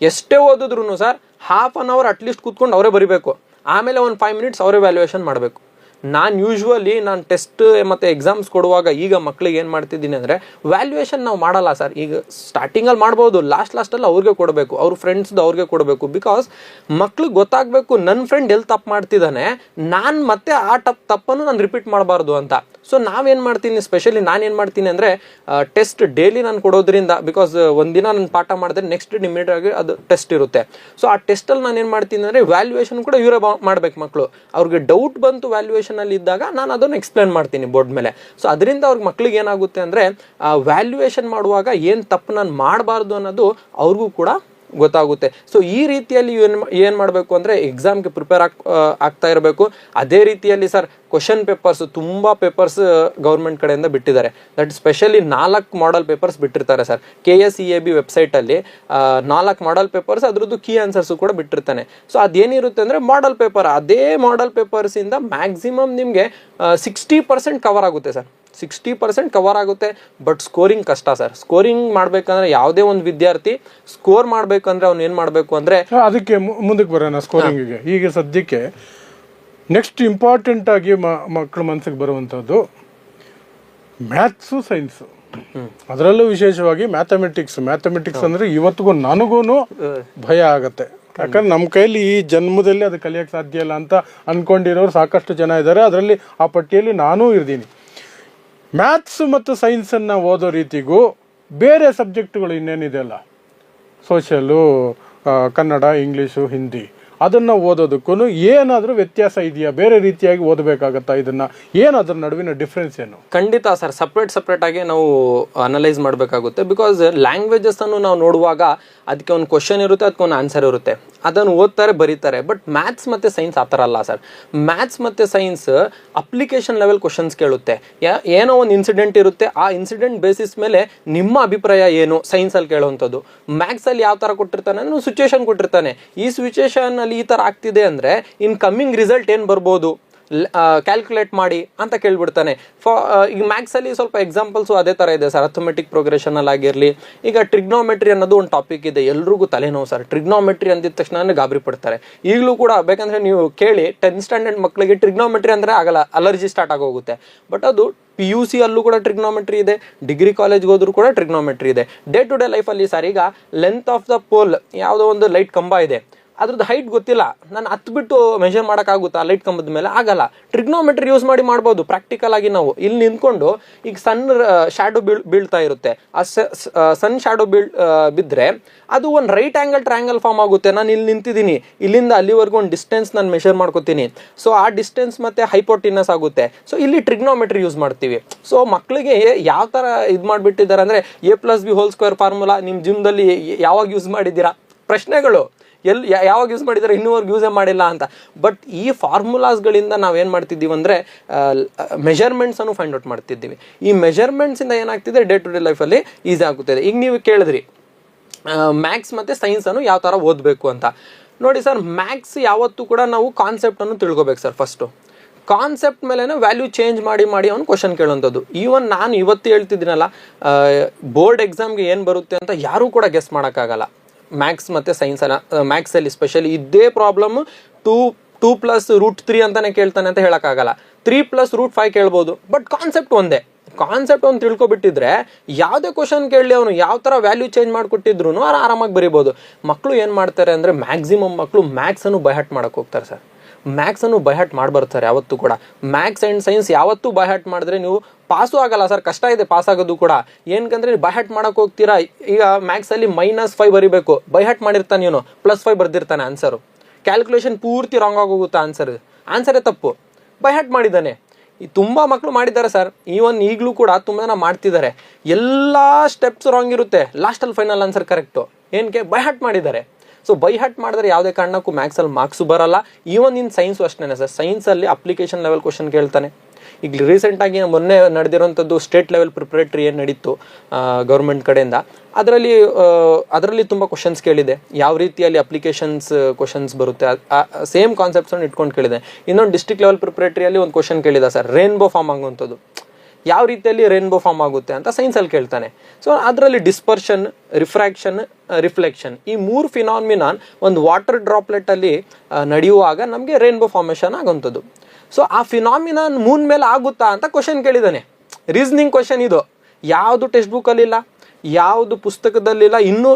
ಎಷ್ಟೇ ಓದಿದ್ರು sir, half an hour at least ಕೂತ್ಕೊಂಡು ಅವರೇ ಬರಿಬೇಕು, ಆಮೇಲೆ ಒಂದು 5 minutes ಅವರೇ ವ್ಯಾಲ್ಯೂಯೇಷನ್ ಮಾಡಬೇಕು. ನಾನು ಟೆಸ್ಟ್ ಮತ್ತು ಎಕ್ಸಾಮ್ಸ್ ಕೊಡುವಾಗ ಈಗ ಮಕ್ಳಿಗೆ ಏನು ಮಾಡ್ತಿದ್ದೀನಿ ಅಂದರೆ, ವ್ಯಾಲ್ಯೂಯೇಷನ್ ನಾವು ಮಾಡಲ್ಲ ಸರ್. ಈಗ ಸ್ಟಾರ್ಟಿಂಗಲ್ಲಿ ಮಾಡ್ಬೋದು, ಲಾಸ್ಟಲ್ಲಿ ಅವ್ರಿಗೆ ಕೊಡಬೇಕು, ಅವ್ರ ಫ್ರೆಂಡ್ಸ್ದು ಅವ್ರಿಗೆ ಕೊಡಬೇಕು. ಬಿಕಾಸ್ ಮಕ್ಳಿಗೆ ಗೊತ್ತಾಗಬೇಕು, ನನ್ನ ಫ್ರೆಂಡ್ ಎಲ್ಲಿ ತಪ್ಪು ಮಾಡ್ತಿದ್ದಾನೆ, ನಾನು ಮತ್ತೆ ಆ ತಪ್ಪನ್ನು ನಾನು ರಿಪೀಟ್ ಮಾಡಬಾರ್ದು ಅಂತ. ಸೊ ನಾವೇನು ಮಾಡ್ತೀನಿ, ಸ್ಪೆಷಲಿ ನಾನೇನು ಮಾಡ್ತೀನಿ ಅಂದರೆ, ಟೆಸ್ಟ್ ಡೈಲಿ ನಾನು ಕೊಡೋದ್ರಿಂದ, ಬಿಕಾಸ್ ಒಂದಿನ ನಾನು ಪಾಠ ಮಾಡಿದ್ರೆ ನೆಕ್ಸ್ಟ್ ಇಮಿಡಿಯೇಟ್ ಆಗಿ ಅದು ಟೆಸ್ಟ್ ಇರುತ್ತೆ. ಸೊ ಆ ಟೆಸ್ಟಲ್ಲಿ ನಾನು ಏನು ಮಾಡ್ತೀನಿ ಅಂದರೆ, ವ್ಯಾಲ್ಯೂಯೇಷನ್ ಕೂಡ ಇವರೇ ಮಾಡ್ಬೇಕು ಮಕ್ಕಳು. ಅವ್ರಿಗೆ ಡೌಟ್ ಬಂತು ವ್ಯಾಲ್ಯೂಯೇಷನಲ್ಲಿ ಇದ್ದಾಗ ನಾನು ಅದನ್ನು ಎಕ್ಸ್ಪ್ಲೇನ್ ಮಾಡ್ತೀನಿ ಬೋರ್ಡ್ ಮೇಲೆ. ಸೊ ಅದರಿಂದ ಅವ್ರಿಗೆ ಮಕ್ಳಿಗೆ ಏನಾಗುತ್ತೆ ಅಂದರೆ, ವ್ಯಾಲ್ಯೂಯೇಷನ್ ಮಾಡುವಾಗ ಏನು ತಪ್ಪು ನಾನು ಮಾಡಬಾರ್ದು ಅನ್ನೋದು ಅವ್ರಿಗೂ ಕೂಡ ಗೊತ್ತಾಗುತ್ತೆ. ಸೊ ಈ ರೀತಿಯಲ್ಲಿ ಏನು ಮಾಡಬೇಕು ಅಂದರೆ, ಎಕ್ಸಾಮ್ಗೆ ಪ್ರಿಪೇರ್ ಆಗ್ತಾ ಇರಬೇಕು. ಅದೇ ರೀತಿಯಲ್ಲಿ ಸರ್, ಕ್ವಶನ್ ಪೇಪರ್ಸ್ ತುಂಬ ಪೇಪರ್ಸ್ ಗೌರ್ಮೆಂಟ್ ಕಡೆಯಿಂದ ಬಿಟ್ಟಿದ್ದಾರೆ. ದಟ್ ಸ್ಪೆಷಲಿ 4 ಮಾಡಲ್ ಪೇಪರ್ಸ್ ಬಿಟ್ಟಿರ್ತಾರೆ ಸರ್. KSEAB ವೆಬ್ಸೈಟಲ್ಲಿ 4 ಮಾಡಲ್ ಪೇಪರ್ಸ್, ಅದ್ರದ್ದು ಕೀ ಆನ್ಸರ್ಸು ಕೂಡ ಬಿಟ್ಟಿರ್ತಾನೆ. ಸೊ ಅದೇನಿರುತ್ತೆ ಅಂದರೆ, ಮಾಡಲ್ ಪೇಪರ್, ಅದೇ ಮಾಡಲ್ ಪೇಪರ್ಸಿಂದ ಮ್ಯಾಕ್ಸಿಮಮ್ ನಿಮಗೆ 60% ಕವರ್ ಆಗುತ್ತೆ ಸರ್. 60% ಕವರ್ ಆಗುತ್ತೆ, ಬಟ್ ಸ್ಕೋರಿಂಗ್ ಕಷ್ಟ ಸರ್. ಸ್ಕೋರಿಂಗ್ ಮಾಡ್ಬೇಕಂದ್ರೆ ಯಾವುದೇ ಒಂದು ವಿದ್ಯಾರ್ಥಿ ಸ್ಕೋರ್ ಮಾಡ್ಬೇಕಂದ್ರೆ ಅವ್ನು ಏನು ಮಾಡಬೇಕು ಅಂದರೆ, ಅದಕ್ಕೆ ಮುಂದಕ್ಕೆ ಬರೋಣ ಸ್ಕೋರಿಂಗಿಗೆ. ಈಗ ಸದ್ಯಕ್ಕೆ ನೆಕ್ಸ್ಟ್ ಇಂಪಾರ್ಟೆಂಟ್ ಆಗಿ ಮಕ್ಕಳ ಮನಸ್ಸಿಗೆ ಬರುವಂಥದ್ದು ಮ್ಯಾಥ್ಸು, ಸೈನ್ಸು, ಅದರಲ್ಲೂ ವಿಶೇಷವಾಗಿ ಮ್ಯಾಥಮೆಟಿಕ್ಸ್ ಅಂದರೆ ಇವತ್ತಿಗೂ ನನಗೂ ಭಯ ಆಗತ್ತೆ. ಯಾಕಂದ್ರೆ ನಮ್ಮ ಕೈಯಲ್ಲಿ ಈ ಜನ್ಮದಲ್ಲಿ ಅದು ಕಲಿಯೋಕ್ಕೆ ಸಾಧ್ಯ ಇಲ್ಲ ಅಂತ ಅಂದ್ಕೊಂಡಿರೋರು ಸಾಕಷ್ಟು ಜನ ಇದ್ದಾರೆ. ಅದರಲ್ಲಿ ಆ ಪಟ್ಟಿಯಲ್ಲಿ ನಾನೂ ಇರ್ತೀನಿ. ಮ್ಯಾಥ್ಸ್ ಮತ್ತು ಸೈನ್ಸನ್ನು ಓದೋ ರೀತಿಗೂ ಬೇರೆ ಸಬ್ಜೆಕ್ಟ್ಗಳು ಇನ್ನೇನಿದೆ ಅಲ್ಲ, ಸೋಷಿಯಲ್ಲು, ಕನ್ನಡ, ಇಂಗ್ಲೀಷು, ಹಿಂದಿ, ಅದನ್ನು ಓದೋದಕ್ಕೂ ಏನಾದರೂ ವ್ಯತ್ಯಾಸ ಇದೆಯಾ? ಬೇರೆ ರೀತಿಯಾಗಿ ಓದಬೇಕಾಗತ್ತಾ? ಇದನ್ನು ಏನು, ಅದರ ನಡುವಿನ ಡಿಫ್ರೆನ್ಸ್ ಏನು? ಖಂಡಿತ ಸರ್, ಸಪ್ರೇಟಾಗಿ ನಾವು ಅನಲೈಸ್ ಮಾಡಬೇಕಾಗುತ್ತೆ. ಬಿಕಾಸ್ ಲ್ಯಾಂಗ್ವೇಜಸ್ಸನ್ನು ನಾವು ನೋಡುವಾಗ ಅದಕ್ಕೆ ಒಂದು ಕ್ವಶನ್ ಇರುತ್ತೆ, ಅದಕ್ಕೆ ಒಂದು ಆನ್ಸರ್ ಇರುತ್ತೆ, ಅದನ್ನು ಓದ್ತಾರೆ, ಬರೀತಾರೆ. ಬಟ್ ಮ್ಯಾಥ್ಸ್ ಮತ್ತು ಸೈನ್ಸ್ ಆ ಥರ ಅಲ್ಲ ಸರ್. ಮ್ಯಾಥ್ಸ್ ಮತ್ತು ಸೈನ್ಸ್ ಅಪ್ಲಿಕೇಶನ್ ಲೆವೆಲ್ ಕ್ವಶನ್ಸ್ ಕೇಳುತ್ತೆ. ಏನೋ ಒಂದು ಇನ್ಸಿಡೆಂಟ್ ಇರುತ್ತೆ, ಆ ಇನ್ಸಿಡೆಂಟ್ ಬೇಸಿಸ್ ಮೇಲೆ ನಿಮ್ಮ ಅಭಿಪ್ರಾಯ ಏನು ಸೈನ್ಸಲ್ಲಿ ಕೇಳುವಂಥದ್ದು. ಮ್ಯಾಥ್ಸಲ್ಲಿ ಯಾವ ಥರ ಕೊಟ್ಟಿರ್ತಾನೆ ಅಂದರೆ, ಸಿಚುವೇಶನ್ ಕೊಟ್ಟಿರ್ತಾನೆ, ಈ ಸಿಚುವೇಶನಲ್ಲಿ ಈ ಥರ ಆಗ್ತಿದೆ ಅಂದರೆ ಇನ್ ಕಮ್ಮಿಂಗ್ ರಿಸಲ್ಟ್ ಏನು ಬರ್ಬೋದು, ಕ್ಯಾಲ್ಕುಲೇಟ್ ಮಾಡಿ ಅಂತ ಕೇಳ್ಬಿಡ್ತಾನೆ. ಈಗ ಮ್ಯಾಥ್ಸಲ್ಲಿ ಸ್ವಲ್ಪ ಎಕ್ಸಾಂಪಲ್ಸು ಅದೇ ಥರ ಇದೆ ಸರ್. ಅರ್ಥಮೆಟಿಕ್ ಪ್ರೋಗ್ರೆಷನಲ್ಲಿ ಆಗಿರಲಿ, ಈಗ ಟ್ರಿಗ್ನೋಮೆಟ್ರಿ ಅನ್ನೋದು ಒಂದು ಟಾಪಿಕ್ ಇದೆ, ಎಲ್ರಿಗೂ ತಲೆನೋವು ಸರ್. ಟ್ರಿಗ್ನೋಮೆಟ್ರಿ ಅಂದಿದ ತಕ್ಷಣ ಗಾಬರಿ ಪಡ್ತಾರೆ. ಈಗಲೂ ಕೂಡ ಬೇಕಂದರೆ ನೀವು ಕೇಳಿ, 10th ಸ್ಟ್ಯಾಂಡರ್ಡ್ ಮಕ್ಕಳಿಗೆ ಟ್ರಿಗ್ನೋಮೆಟ್ರಿ ಅಂದರೆ ಆಗಲ್ಲ, ಅಲರ್ಜಿ ಸ್ಟಾರ್ಟ್ ಆಗೋಗುತ್ತೆ. ಬಟ್ ಅದು PUC ಅಲ್ಲೂ ಕೂಡ ಟ್ರಿಗ್ನೋಮೆಟ್ರಿ ಇದೆ, ಡಿಗ್ರಿ ಕಾಲೇಜ್ಗೆ ಹೋದ್ರೂ ಕೂಡ ಟ್ರಿಗ್ನೋಮೆಟ್ರಿ ಇದೆ. ಡೇ ಟು ಡೇ ಲೈಫಲ್ಲಿ ಸರ್, ಈಗ ಲೆಂತ್ ಆಫ್ ದ ಪೋಲ್, ಯಾವುದೋ ಒಂದು ಲೈಟ್ ಕಂಬ ಇದೆ, ಅದ್ರದ್ದು ಹೈಟ್ ಗೊತ್ತಿಲ್ಲ, ನಾನು ಹತ್ಬಿಟ್ಟು ಮೆಷರ್ ಮಾಡೋಕ್ಕಾಗುತ್ತಾ ಲೈಟ್ ಕಂಬದ ಮೇಲೆ? ಆಗಲ್ಲ. ಟ್ರಿಗ್ನೋಮೆಟ್ರಿ ಯೂಸ್ ಮಾಡಿ ಮಾಡ್ಬೋದು ಪ್ರಾಕ್ಟಿಕಲ್ ಆಗಿ. ನಾವು ಇಲ್ಲಿ ನಿಂತ್ಕೊಂಡು, ಈಗ ಸನ್ ಶ್ಯಾಡೋ ಬೀಳ್ತಾ ಇರುತ್ತೆ, ಆ ಸನ್ ಶ್ಯಾಡೋ ಬಿದ್ದರೆ ಅದು ಒಂದು ರೈಟ್ ಆ್ಯಂಗಲ್ ಟ್ರಯಾಂಗಲ್ ಫಾರ್ಮ್ ಆಗುತ್ತೆ. ನಾನು ಇಲ್ಲಿ ನಿಂತಿದ್ದೀನಿ, ಇಲ್ಲಿಂದ ಅಲ್ಲಿವರೆಗೂ ಒಂದು ಡಿಸ್ಟೆನ್ಸ್ ನಾನು ಮೆಷರ್ ಮಾಡ್ಕೋತೀನಿ. ಸೊ ಆ ಡಿಸ್ಟೆನ್ಸ್ ಮತ್ತು ಹೈಪೋಟಿನಸ್ ಆಗುತ್ತೆ. ಸೊ ಇಲ್ಲಿ ಟ್ರಿಗ್ನೋಮೆಟ್ರಿ ಯೂಸ್ ಮಾಡ್ತೀವಿ. ಸೊ ಮಕ್ಕಳಿಗೆ ಯಾವ ಥರ ಇದು ಮಾಡಿಬಿಟ್ಟಿದ್ದಾರೆ ಅಂದರೆ, A+B² ಫಾರ್ಮುಲಾ ನಿಮ್ಮ ಜಿಮ್ದಲ್ಲಿ ಯಾವಾಗ ಯೂಸ್ ಮಾಡಿದ್ದೀರಾ? ಪ್ರಶ್ನೆಗಳು ಯಾವಾಗ ಯೂಸ್ ಮಾಡಿದ್ದಾರೆ, ಇನ್ನೂವರೆಗೂ ಯೂಸೇ ಮಾಡಿಲ್ಲ ಅಂತ. ಬಟ್ ಈ ಫಾರ್ಮುಲಾಸ್ಗಳಿಂದ ನಾವೇನು ಮಾಡ್ತಿದ್ದೀವಿ ಅಂದರೆ, ಮೆಷರ್ಮೆಂಟ್ಸನ್ನು ಫೈಂಡ್ ಔಟ್ ಮಾಡ್ತಿದ್ದೀವಿ. ಈ ಮೆಷರ್ಮೆಂಟ್ಸಿಂದ ಏನಾಗ್ತಿದೆ, ಡೇ ಟು ಡೇ ಲೈಫಲ್ಲಿ ಈಸಿ ಆಗುತ್ತಿದೆ. ಈಗ ನೀವು ಕೇಳಿದ್ರಿ ಮ್ಯಾಥ್ಸ್ ಮತ್ತು ಸೈನ್ಸನ್ನು ಯಾವ ಥರ ಓದಬೇಕು ಅಂತ. ನೋಡಿ ಸರ್, ಮ್ಯಾಥ್ಸ್ ಯಾವತ್ತೂ ಕೂಡ ನಾವು ಕಾನ್ಸೆಪ್ಟನ್ನು ತಿಳ್ಕೊಬೇಕು ಸರ್. ಫಸ್ಟು ಕಾನ್ಸೆಪ್ಟ್ ಮೇಲೆ ವ್ಯಾಲ್ಯೂ ಚೇಂಜ್ ಮಾಡಿ ಅವ್ನು ಕ್ವಶನ್ ಕೇಳುವಂಥದ್ದು. ಈವನ್ ನಾನು ಇವತ್ತು ಹೇಳ್ತಿದ್ದೀನಲ್ಲ, ಬೋರ್ಡ್ ಎಕ್ಸಾಮ್ಗೆ ಏನು ಬರುತ್ತೆ ಅಂತ ಯಾರೂ ಕೂಡ ಗೆಸ್ ಮಾಡೋಕ್ಕಾಗಲ್ಲ. ಮ್ಯಾಥ್ಸ್ ಮತ್ತು ಸೈನ್ಸನ್ನು, ಮ್ಯಾಥ್ಸಲ್ಲಿ ಸ್ಪೆಷಲಿ ಇದ್ದೇ ಪ್ರಾಬ್ಲಮ್ 2 + √3 ಅಂತಾನೆ ಕೇಳ್ತಾನೆ ಅಂತ ಹೇಳೋಕ್ಕಾಗಲ್ಲ. 3 + √5 ಕೇಳ್ಬೋದು. ಬಟ್ ಕಾನ್ಸೆಪ್ಟ್ ಒಂದೇ. ಕಾನ್ಸೆಪ್ಟ್ ಒಂದು ತಿಳ್ಕೊಬಿಟ್ಟಿದ್ರೆ ಯಾವುದೇ ಕ್ವಶನ್ ಕೇಳಲಿ ಅವನು ಯಾವ ಥರ ವ್ಯಾಲ್ಯೂ ಚೇಂಜ್ ಮಾಡಿಕೊಟ್ಟಿದ್ರು ಆರಾಮಾಗಿ ಬರೀಬೋದು. ಮಕ್ಕಳು ಏನು ಮಾಡ್ತಾರೆ ಅಂದರೆ, ಮ್ಯಾಕ್ಸಿಮಮ್ ಮಕ್ಕಳು ಮ್ಯಾಥ್ಸನ್ನು ಬೈಹಾಟ್ ಮಾಡೋಕ್ಕೆ ಹೋಗ್ತಾರೆ ಸರ್. ಮ್ಯಾಥ್ಸನ್ನು ಬೈಹಾಟ್ ಮಾಡ್ಬರ್ತಾರೆ ಯಾವತ್ತೂ ಕೂಡ. ಮ್ಯಾಥ್ಸ್ ಆ್ಯಂಡ್ ಸೈನ್ಸ್ ಯಾವತ್ತೂ ಬೈಹಾಟ್ ಮಾಡಿದ್ರೆ ನೀವು ಪಾಸು ಆಗಲ್ಲ ಸರ್, ಕಷ್ಟ ಇದೆ ಪಾಸ್ ಆಗೋದು ಕೂಡ. ಏನಕ್ಕಂದ್ರೆ ಬೈಹಾಟ್ ಮಾಡೋಕೆ ಹೋಗ್ತೀರಾ. ಈಗ ಮ್ಯಾಥ್ಸಲ್ಲಿ -5 ಬರೀಬೇಕು, ಬೈಹಾಟ್ ಮಾಡಿರ್ತಾನೆ ಇವನು, +5 ಬರ್ದಿರ್ತಾನೆ ಆನ್ಸರು. ಕ್ಯಾಲ್ಕುಲೇಷನ್ ಪೂರ್ತಿ ರಾಂಗ್ ಆಗೋಗುತ್ತೆ, ಆನ್ಸರೇ ತಪ್ಪು, ಬೈಹಾಟ್ ಮಾಡಿದ್ದಾನೆ. ತುಂಬ ಮಕ್ಕಳು ಮಾಡಿದ್ದಾರೆ ಸರ್. ಈಗಲೂ ಕೂಡ ತುಂಬ ಜನ ಮಾಡ್ತಿದ್ದಾರೆ. ಎಲ್ಲ ಸ್ಟೆಪ್ಸ್ ರಾಂಗ್ ಇರುತ್ತೆ, ಲಾಸ್ಟಲ್ಲಿ ಫೈನಲ್ ಆನ್ಸರ್ ಕರೆಕ್ಟು. ಏನಕ್ಕೆ? ಬೈಹಾಟ್ ಮಾಡಿದ್ದಾರೆ. ಸೊ ಬೈಹಾಟ್ ಮಾಡಿದ್ರೆ ಯಾವುದೇ ಕಾರಣಕ್ಕೂ ಮ್ಯಾಥ್ಸಲ್ಲಿ ಮಾರ್ಕ್ಸು ಬರಲ್ಲ. ಇನ್ ಸೈನ್ಸು ಅಷ್ಟೇ ಸರ್. ಸೈನ್ಸಲ್ಲಿ ಅಪ್ಲಿಕೇಶನ್ ಲೆವೆಲ್ ಕ್ವಶನ್ ಕೇಳ್ತಾನೆ. ಈಗ ರೀಸೆಂಟಾಗಿ ಮೊನ್ನೆ ನಡೆದಿರೋಂಥದ್ದು ಸ್ಟೇಟ್ ಲೆವೆಲ್ ಪ್ರಿಪ್ರೇಟ್ರಿ ಏನು ನಡೀತು ಗೌರ್ಮೆಂಟ್ ಕಡೆಯಿಂದ, ಅದರಲ್ಲಿ ತುಂಬ ಕ್ವಶನ್ಸ್ ಕೇಳಿದೆ. ಯಾವ ರೀತಿಯಲ್ಲಿ ಅಪ್ಲಿಕೇಶನ್ಸ್ ಕ್ವಶನ್ಸ್ ಬರುತ್ತೆ, ಸೇಮ್ ಕಾನ್ಸೆಪ್ಟ್ಸನ್ನು ಇಟ್ಕೊಂಡು ಕೇಳಿದೆ. ಇನ್ನೊಂದು ಡಿಸ್ಟ್ರಿಕ್ಟ್ ಲೆವೆಲ್ ಪ್ರಿಪ್ರೇಟ್ರಿಯಲ್ಲಿ ಒಂದು ಕ್ವಶನ್ ಕೇಳಿದ ಸರ್, ರೇನ್ಬೋ ಫಾರ್ಮ್ ಆಗುವಂಥದ್ದು. ಯಾವ ರೀತಿಯಲ್ಲಿ ರೇನ್ಬೋ ಫಾರ್ಮ್ ಆಗುತ್ತೆ ಅಂತ ಸೈನ್ಸಲ್ಲಿ ಕೇಳ್ತಾನೆ. ಸೊ ಅದರಲ್ಲಿ ಡಿಸ್ಪರ್ಷನ್, ರಿಫ್ರಾಕ್ಷನ್, ರಿಫ್ಲೆಕ್ಷನ್, ಈ 3 ಫಿನಾಮಿನಾನ್ ಒಂದು ವಾಟರ್ ಡ್ರಾಪ್ಲೆಟಲ್ಲಿ ನಡೆಯುವಾಗ ನಮಗೆ ರೇನ್ಬೋ ಫಾರ್ಮೇಷನ್ ಆಗುವಂಥದ್ದು. ಸೊ ಆ ಫಿನಾಮಿನಾನ್ ಮೂನ್ ಮೇಲೆ ಆಗುತ್ತಾ ಅಂತ ಕ್ವಶನ್ ಕೇಳಿದ್ದಾನೆ. ರೀಸನಿಂಗ್ ಕ್ವಶನ್ ಇದು. ಯಾವುದು ಟೆಕ್ಸ್ಟ್ ಬುಕ್ಕಲ್ಲಿಲ್ಲ, ಯಾವುದು ಪುಸ್ತಕದಲ್ಲಿಲ್ಲ, ಇನ್ನೂ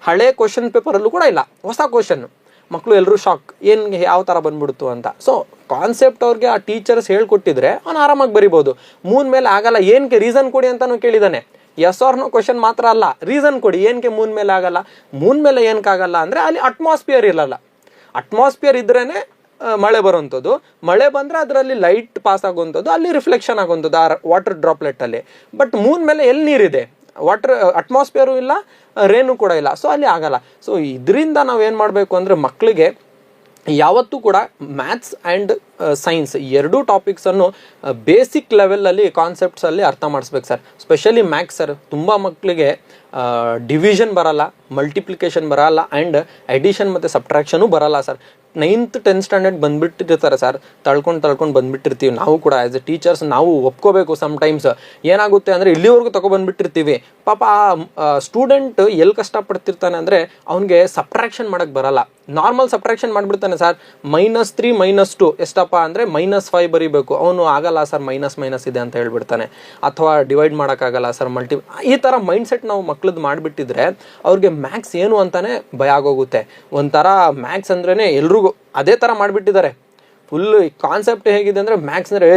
ಹಳೆ ಕ್ವಶನ್ ಪೇಪರಲ್ಲೂ ಕೂಡ ಇಲ್ಲ, ಹೊಸ ಕ್ವಶನ್. ಮಕ್ಕಳು ಎಲ್ಲರೂ ಶಾಕ್, ಏನು ಯಾವ ಥರ ಬಂದ್ಬಿಡ್ತು ಅಂತ. ಸೊ ಕಾನ್ಸೆಪ್ಟ್ ಅವ್ರಿಗೆ ಆ ಟೀಚರ್ಸ್ ಹೇಳ್ಕೊಟ್ಟಿದ್ರೆ ಅವ್ನು ಆರಾಮಾಗಿ ಬರಿಬೋದು. ಮೂನ್ ಮೇಲೆ ಆಗಲ್ಲ, ಏನಕ್ಕೆ ರೀಸನ್ ಕೊಡಿ ಅಂತಲೂ ಕೇಳಿದ್ದಾನೆ. ಎಸ್ ಆರ್ ನೋ ಕ್ವಶನ್ ಮಾತ್ರ ಅಲ್ಲ, ರೀಸನ್ ಕೊಡಿ, ಏನಕ್ಕೆ ಮೂನ್ ಮೇಲೆ ಆಗಲ್ಲ. ಮೂನ್ ಮೇಲೆ ಏನಕ್ಕಾಗಲ್ಲ ಅಂದರೆ ಅಲ್ಲಿ ಅಟ್ಮಾಸ್ಫಿಯರ್ ಇರಲ್ಲ. ಅಟ್ಮಾಸ್ಫಿಯರ್ ಇದ್ರೇ ಮಳೆ ಬರುವಂಥದ್ದು. ಮಳೆ ಬಂದರೆ ಅದರಲ್ಲಿ ಲೈಟ್ ಪಾಸ್ ಆಗುವಂಥದ್ದು, ಅಲ್ಲಿ ರಿಫ್ಲೆಕ್ಷನ್ ಆಗುವಂಥದ್ದು ಆ ವಾಟರ್ ಡ್ರಾಪ್ಲೆಟಲ್ಲಿ. ಬಟ್ ಮೂನ್ ಮೇಲೆ ಎಲ್ಲಿ ನೀರಿದೆ? ಅಟ್ಮಾಸ್ಫಿಯರು ಇಲ್ಲ, ರೇನು ಕೂಡ ಇಲ್ಲ. ಸೊ ಅಲ್ಲಿ ಆಗಲ್ಲ. ಸೊ ಇದರಿಂದ ನಾವೇನು ಮಾಡಬೇಕು ಅಂದರೆ, ಮಕ್ಕಳಿಗೆ ಯಾವತ್ತೂ ಕೂಡ ಮ್ಯಾಥ್ಸ್ ಆ್ಯಂಡ್ ಸೈನ್ಸ್ ಎರಡೂ ಟಾಪಿಕ್ಸನ್ನು ಬೇಸಿಕ್ ಲೆವೆಲಲ್ಲಿ ಕಾನ್ಸೆಪ್ಟ್ಸಲ್ಲಿ ಅರ್ಥ ಮಾಡಿಸ್ಬೇಕು ಸರ್. ಸ್ಪೆಷಲಿ ಮ್ಯಾಥ್ಸ್ ಸರ್, ತುಂಬ ಮಕ್ಕಳಿಗೆ ಡಿವಿಷನ್ ಬರಲ್ಲ, ಮಲ್ಟಿಪ್ಲಿಕೇಶನ್ ಬರಲ್ಲ, ಆ್ಯಂಡ್ ಎಡಿಷನ್ ಮತ್ತು ಸಬ್ಟ್ರಾಕ್ಷನು ಬರಲ್ಲ ಸರ್. 9th 10th ಸ್ಟ್ಯಾಂಡರ್ಡ್ ಬಂದುಬಿಟ್ಟಿರ್ತಾರೆ ಸರ್, ತಳ್ಕೊಂಡು ಬಂದುಬಿಟ್ಟಿರ್ತೀವಿ. ನಾವು ಕೂಡ ಆ್ಯಸ್ ಎ ಟೀಚರ್ಸ್ ನಾವು ಒಪ್ಕೋಬೇಕು. ಸಮ್ಟೈಮ್ಸ್ ಏನಾಗುತ್ತೆ ಅಂದರೆ, ಇಲ್ಲಿವರೆಗೂ ತೊಗೊಬಂದುಬಿಟ್ಟಿರ್ತೀವಿ. ಪಾಪ ಆ ಸ್ಟೂಡೆಂಟ್ ಎಲ್ಲಿ ಕಷ್ಟಪಡ್ತಿರ್ತಾನೆ ಅಂದರೆ, ಅವನಿಗೆ ಸಬ್ಟ್ರಾಕ್ಷನ್ ಮಾಡೋಕ್ಕೆ ಬರಲ್ಲ. ನಾರ್ಮಲ್ ಸಬ್ಟ್ರಾಕ್ಷನ್ ಮಾಡಿಬಿಡ್ತಾನೆ ಸರ್. -3 -2 ಎಷ್ಟಪ್ಪ ಅಂದರೆ -5 ಬರೀಬೇಕು. ಅವನು ಆಗಲ್ಲ ಸರ್, ಮೈನಸ್ ಇದೆ ಅಂತ ಹೇಳ್ಬಿಡ್ತಾನೆ. ಅಥವಾ ಡಿವೈಡ್ ಮಾಡೋಕ್ಕಾಗಲ್ಲ ಸರ್, ಈ ಥರ ಮೈಂಡ್ಸೆಟ್ ನಾವು ಮಕ್ಳದ್ದು ಮಾಡಿಬಿಟ್ಟಿದ್ರೆ ಅವ್ರಿಗೆ ಮ್ಯಾಥ್ಸ್ ಏನು ಅಂತಾನೆ ಭಯ ಆಗೋಗುತ್ತೆ. ಒಂಥರ ಮ್ಯಾಥ್ಸ್ ಅಂದ್ರೇ ಎಲ್ರಿಗೂ ಅದೇ ಥರ ಮಾಡಿಬಿಟ್ಟಿದ್ದಾರೆ. ಫುಲ್ ಕಾನ್ಸೆಪ್ಟ್ ಹೇಗಿದೆ ಅಂದರೆ, ಮ್ಯಾಥ್ಸ್ ಅಂದರೆ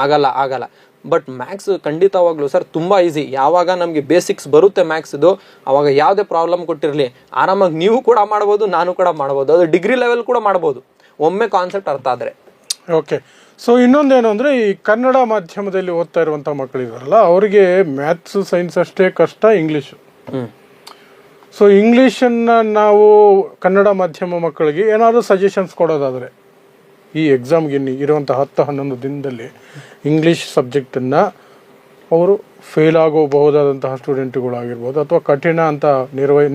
ಆಗಲ್ಲ. ಬಟ್ ಮ್ಯಾಥ್ಸ್ ಖಂಡಿತವಾಗ್ಲೂ ಸರ್ ತುಂಬ ಈಸಿ. ಯಾವಾಗ ನಮಗೆ ಬೇಸಿಕ್ಸ್ ಬರುತ್ತೆ ಮ್ಯಾಥ್ಸ್ದು, ಅವಾಗ ಯಾವುದೇ ಪ್ರಾಬ್ಲಮ್ ಕೊಟ್ಟಿರಲಿ ಆರಾಮಾಗಿ ನೀವು ಕೂಡ ಮಾಡ್ಬೋದು, ನಾನು ಕೂಡ ಮಾಡ್ಬೋದು. ಅದು ಡಿಗ್ರಿ ಲೆವೆಲ್ ಕೂಡ ಮಾಡ್ಬೋದು, ಒಮ್ಮೆ ಕಾನ್ಸೆಪ್ಟ್ ಅರ್ಥ ಆದರೆ. ಓಕೆ. ಸೊ ಇನ್ನೊಂದೇನು ಅಂದರೆ, ಈ ಕನ್ನಡ ಮಾಧ್ಯಮದಲ್ಲಿ ಓದ್ತಾ ಇರುವಂಥ ಮಕ್ಕಳಿದಾರಲ್ಲ, ಅವರಿಗೆ ಮ್ಯಾಥ್ಸ್ ಸೈನ್ಸ್ ಅಷ್ಟೇ ಕಷ್ಟ, ಇಂಗ್ಲೀಷು. ಸೊ ಇಂಗ್ಲೀಷನ್ನು ನಾವು ಕನ್ನಡ ಮಾಧ್ಯಮ ಮಕ್ಕಳಿಗೆ ಏನಾದರೂ ಸಜೆಷನ್ಸ್ ಕೊಡೋದಾದರೆ, ಈ ಎಕ್ಸಾಮ್ಗೆ ಇರುವಂಥ 10-11 ದಿನದಲ್ಲಿ ಇಂಗ್ಲೀಷ್ ಸಬ್ಜೆಕ್ಟನ್ನು ಅವರು ಫೇಲ್ ಆಗೋಬಹುದಾದಂತಹ ಸ್ಟೂಡೆಂಟ್ಗಳಾಗಿರ್ಬೋದು, ಅಥವಾ ಕಠಿಣ ಅಂತ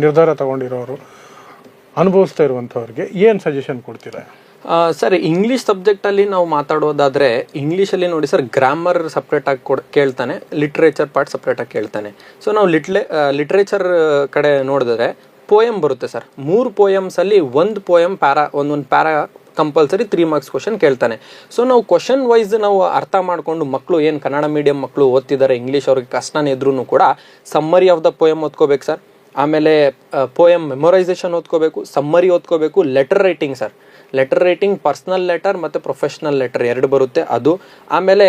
ನಿರ್ಧಾರ ತಗೊಂಡಿರೋರು, ಅನುಭವಿಸ್ತಾ ಇರುವಂಥವ್ರಿಗೆ ಏನು ಸಜೆಷನ್ ಕೊಡ್ತೀರಾ? ಸರ್, ಇಂಗ್ಲೀಷ್ ಸಬ್ಜೆಕ್ಟಲ್ಲಿ ನಾವು ಮಾತಾಡೋದಾದರೆ, ಇಂಗ್ಲೀಷಲ್ಲಿ ನೋಡಿ ಸರ್, ಗ್ರಾಮರ್ ಸಪ್ರೇಟಾಗಿ ಕೊಡ್ತಾನೆ, ಲಿಟ್ರೇಚರ್ ಪಾರ್ಟ್ ಸಪ್ರೇಟಾಗಿ ಕೇಳ್ತಾನೆ. ಸೊ ನಾವು ಲಿಟ್ರೇಚರ್ ಕಡೆ ನೋಡಿದ್ರೆ ಪೋಯಮ್ ಬರುತ್ತೆ ಸರ್. 3 ಪೋಯಮ್ಸಲ್ಲಿ ಒಂದು ಪೋಯಮ್ ಒಂದೊಂದು ಪ್ಯಾರಾ ಕಂಪಲ್ಸರಿ 3 ಮಾರ್ಕ್ಸ್ ಕ್ವಶನ್ ಕೇಳ್ತಾನೆ. ಸೊ ನಾವು ಕ್ವಶನ್ ವೈಸ್ ನಾವು ಅರ್ಥ ಮಾಡಿಕೊಂಡು, ಮಕ್ಕಳು ಏನು ಕನ್ನಡ ಮೀಡಿಯಂ ಮಕ್ಕಳು ಓದ್ತಿದ್ದಾರೆ, ಇಂಗ್ಲೀಷ್ ಅವ್ರಿಗೆ ಕಷ್ಟನೇ ಇದ್ರೂ ಕೂಡ ಸಮ್ಮರಿ ಆಫ್ ದ ಪೋಯಮ್ ಓದ್ಕೋಬೇಕು ಸರ್. ಆಮೇಲೆ ಪೋಯಮ್ ಮೆಮೊರೈಸೇಷನ್ ಓದ್ಕೋಬೇಕು, ಸಮ್ಮರಿ ಓದ್ಕೋಬೇಕು, letter writing sir. Letter writing personal letter ಮತ್ತು ಪ್ರೊಫೆಷ್ನಲ್ ಲೆಟರ್ 2 ಬರುತ್ತೆ ಅದು. ಆಮೇಲೆ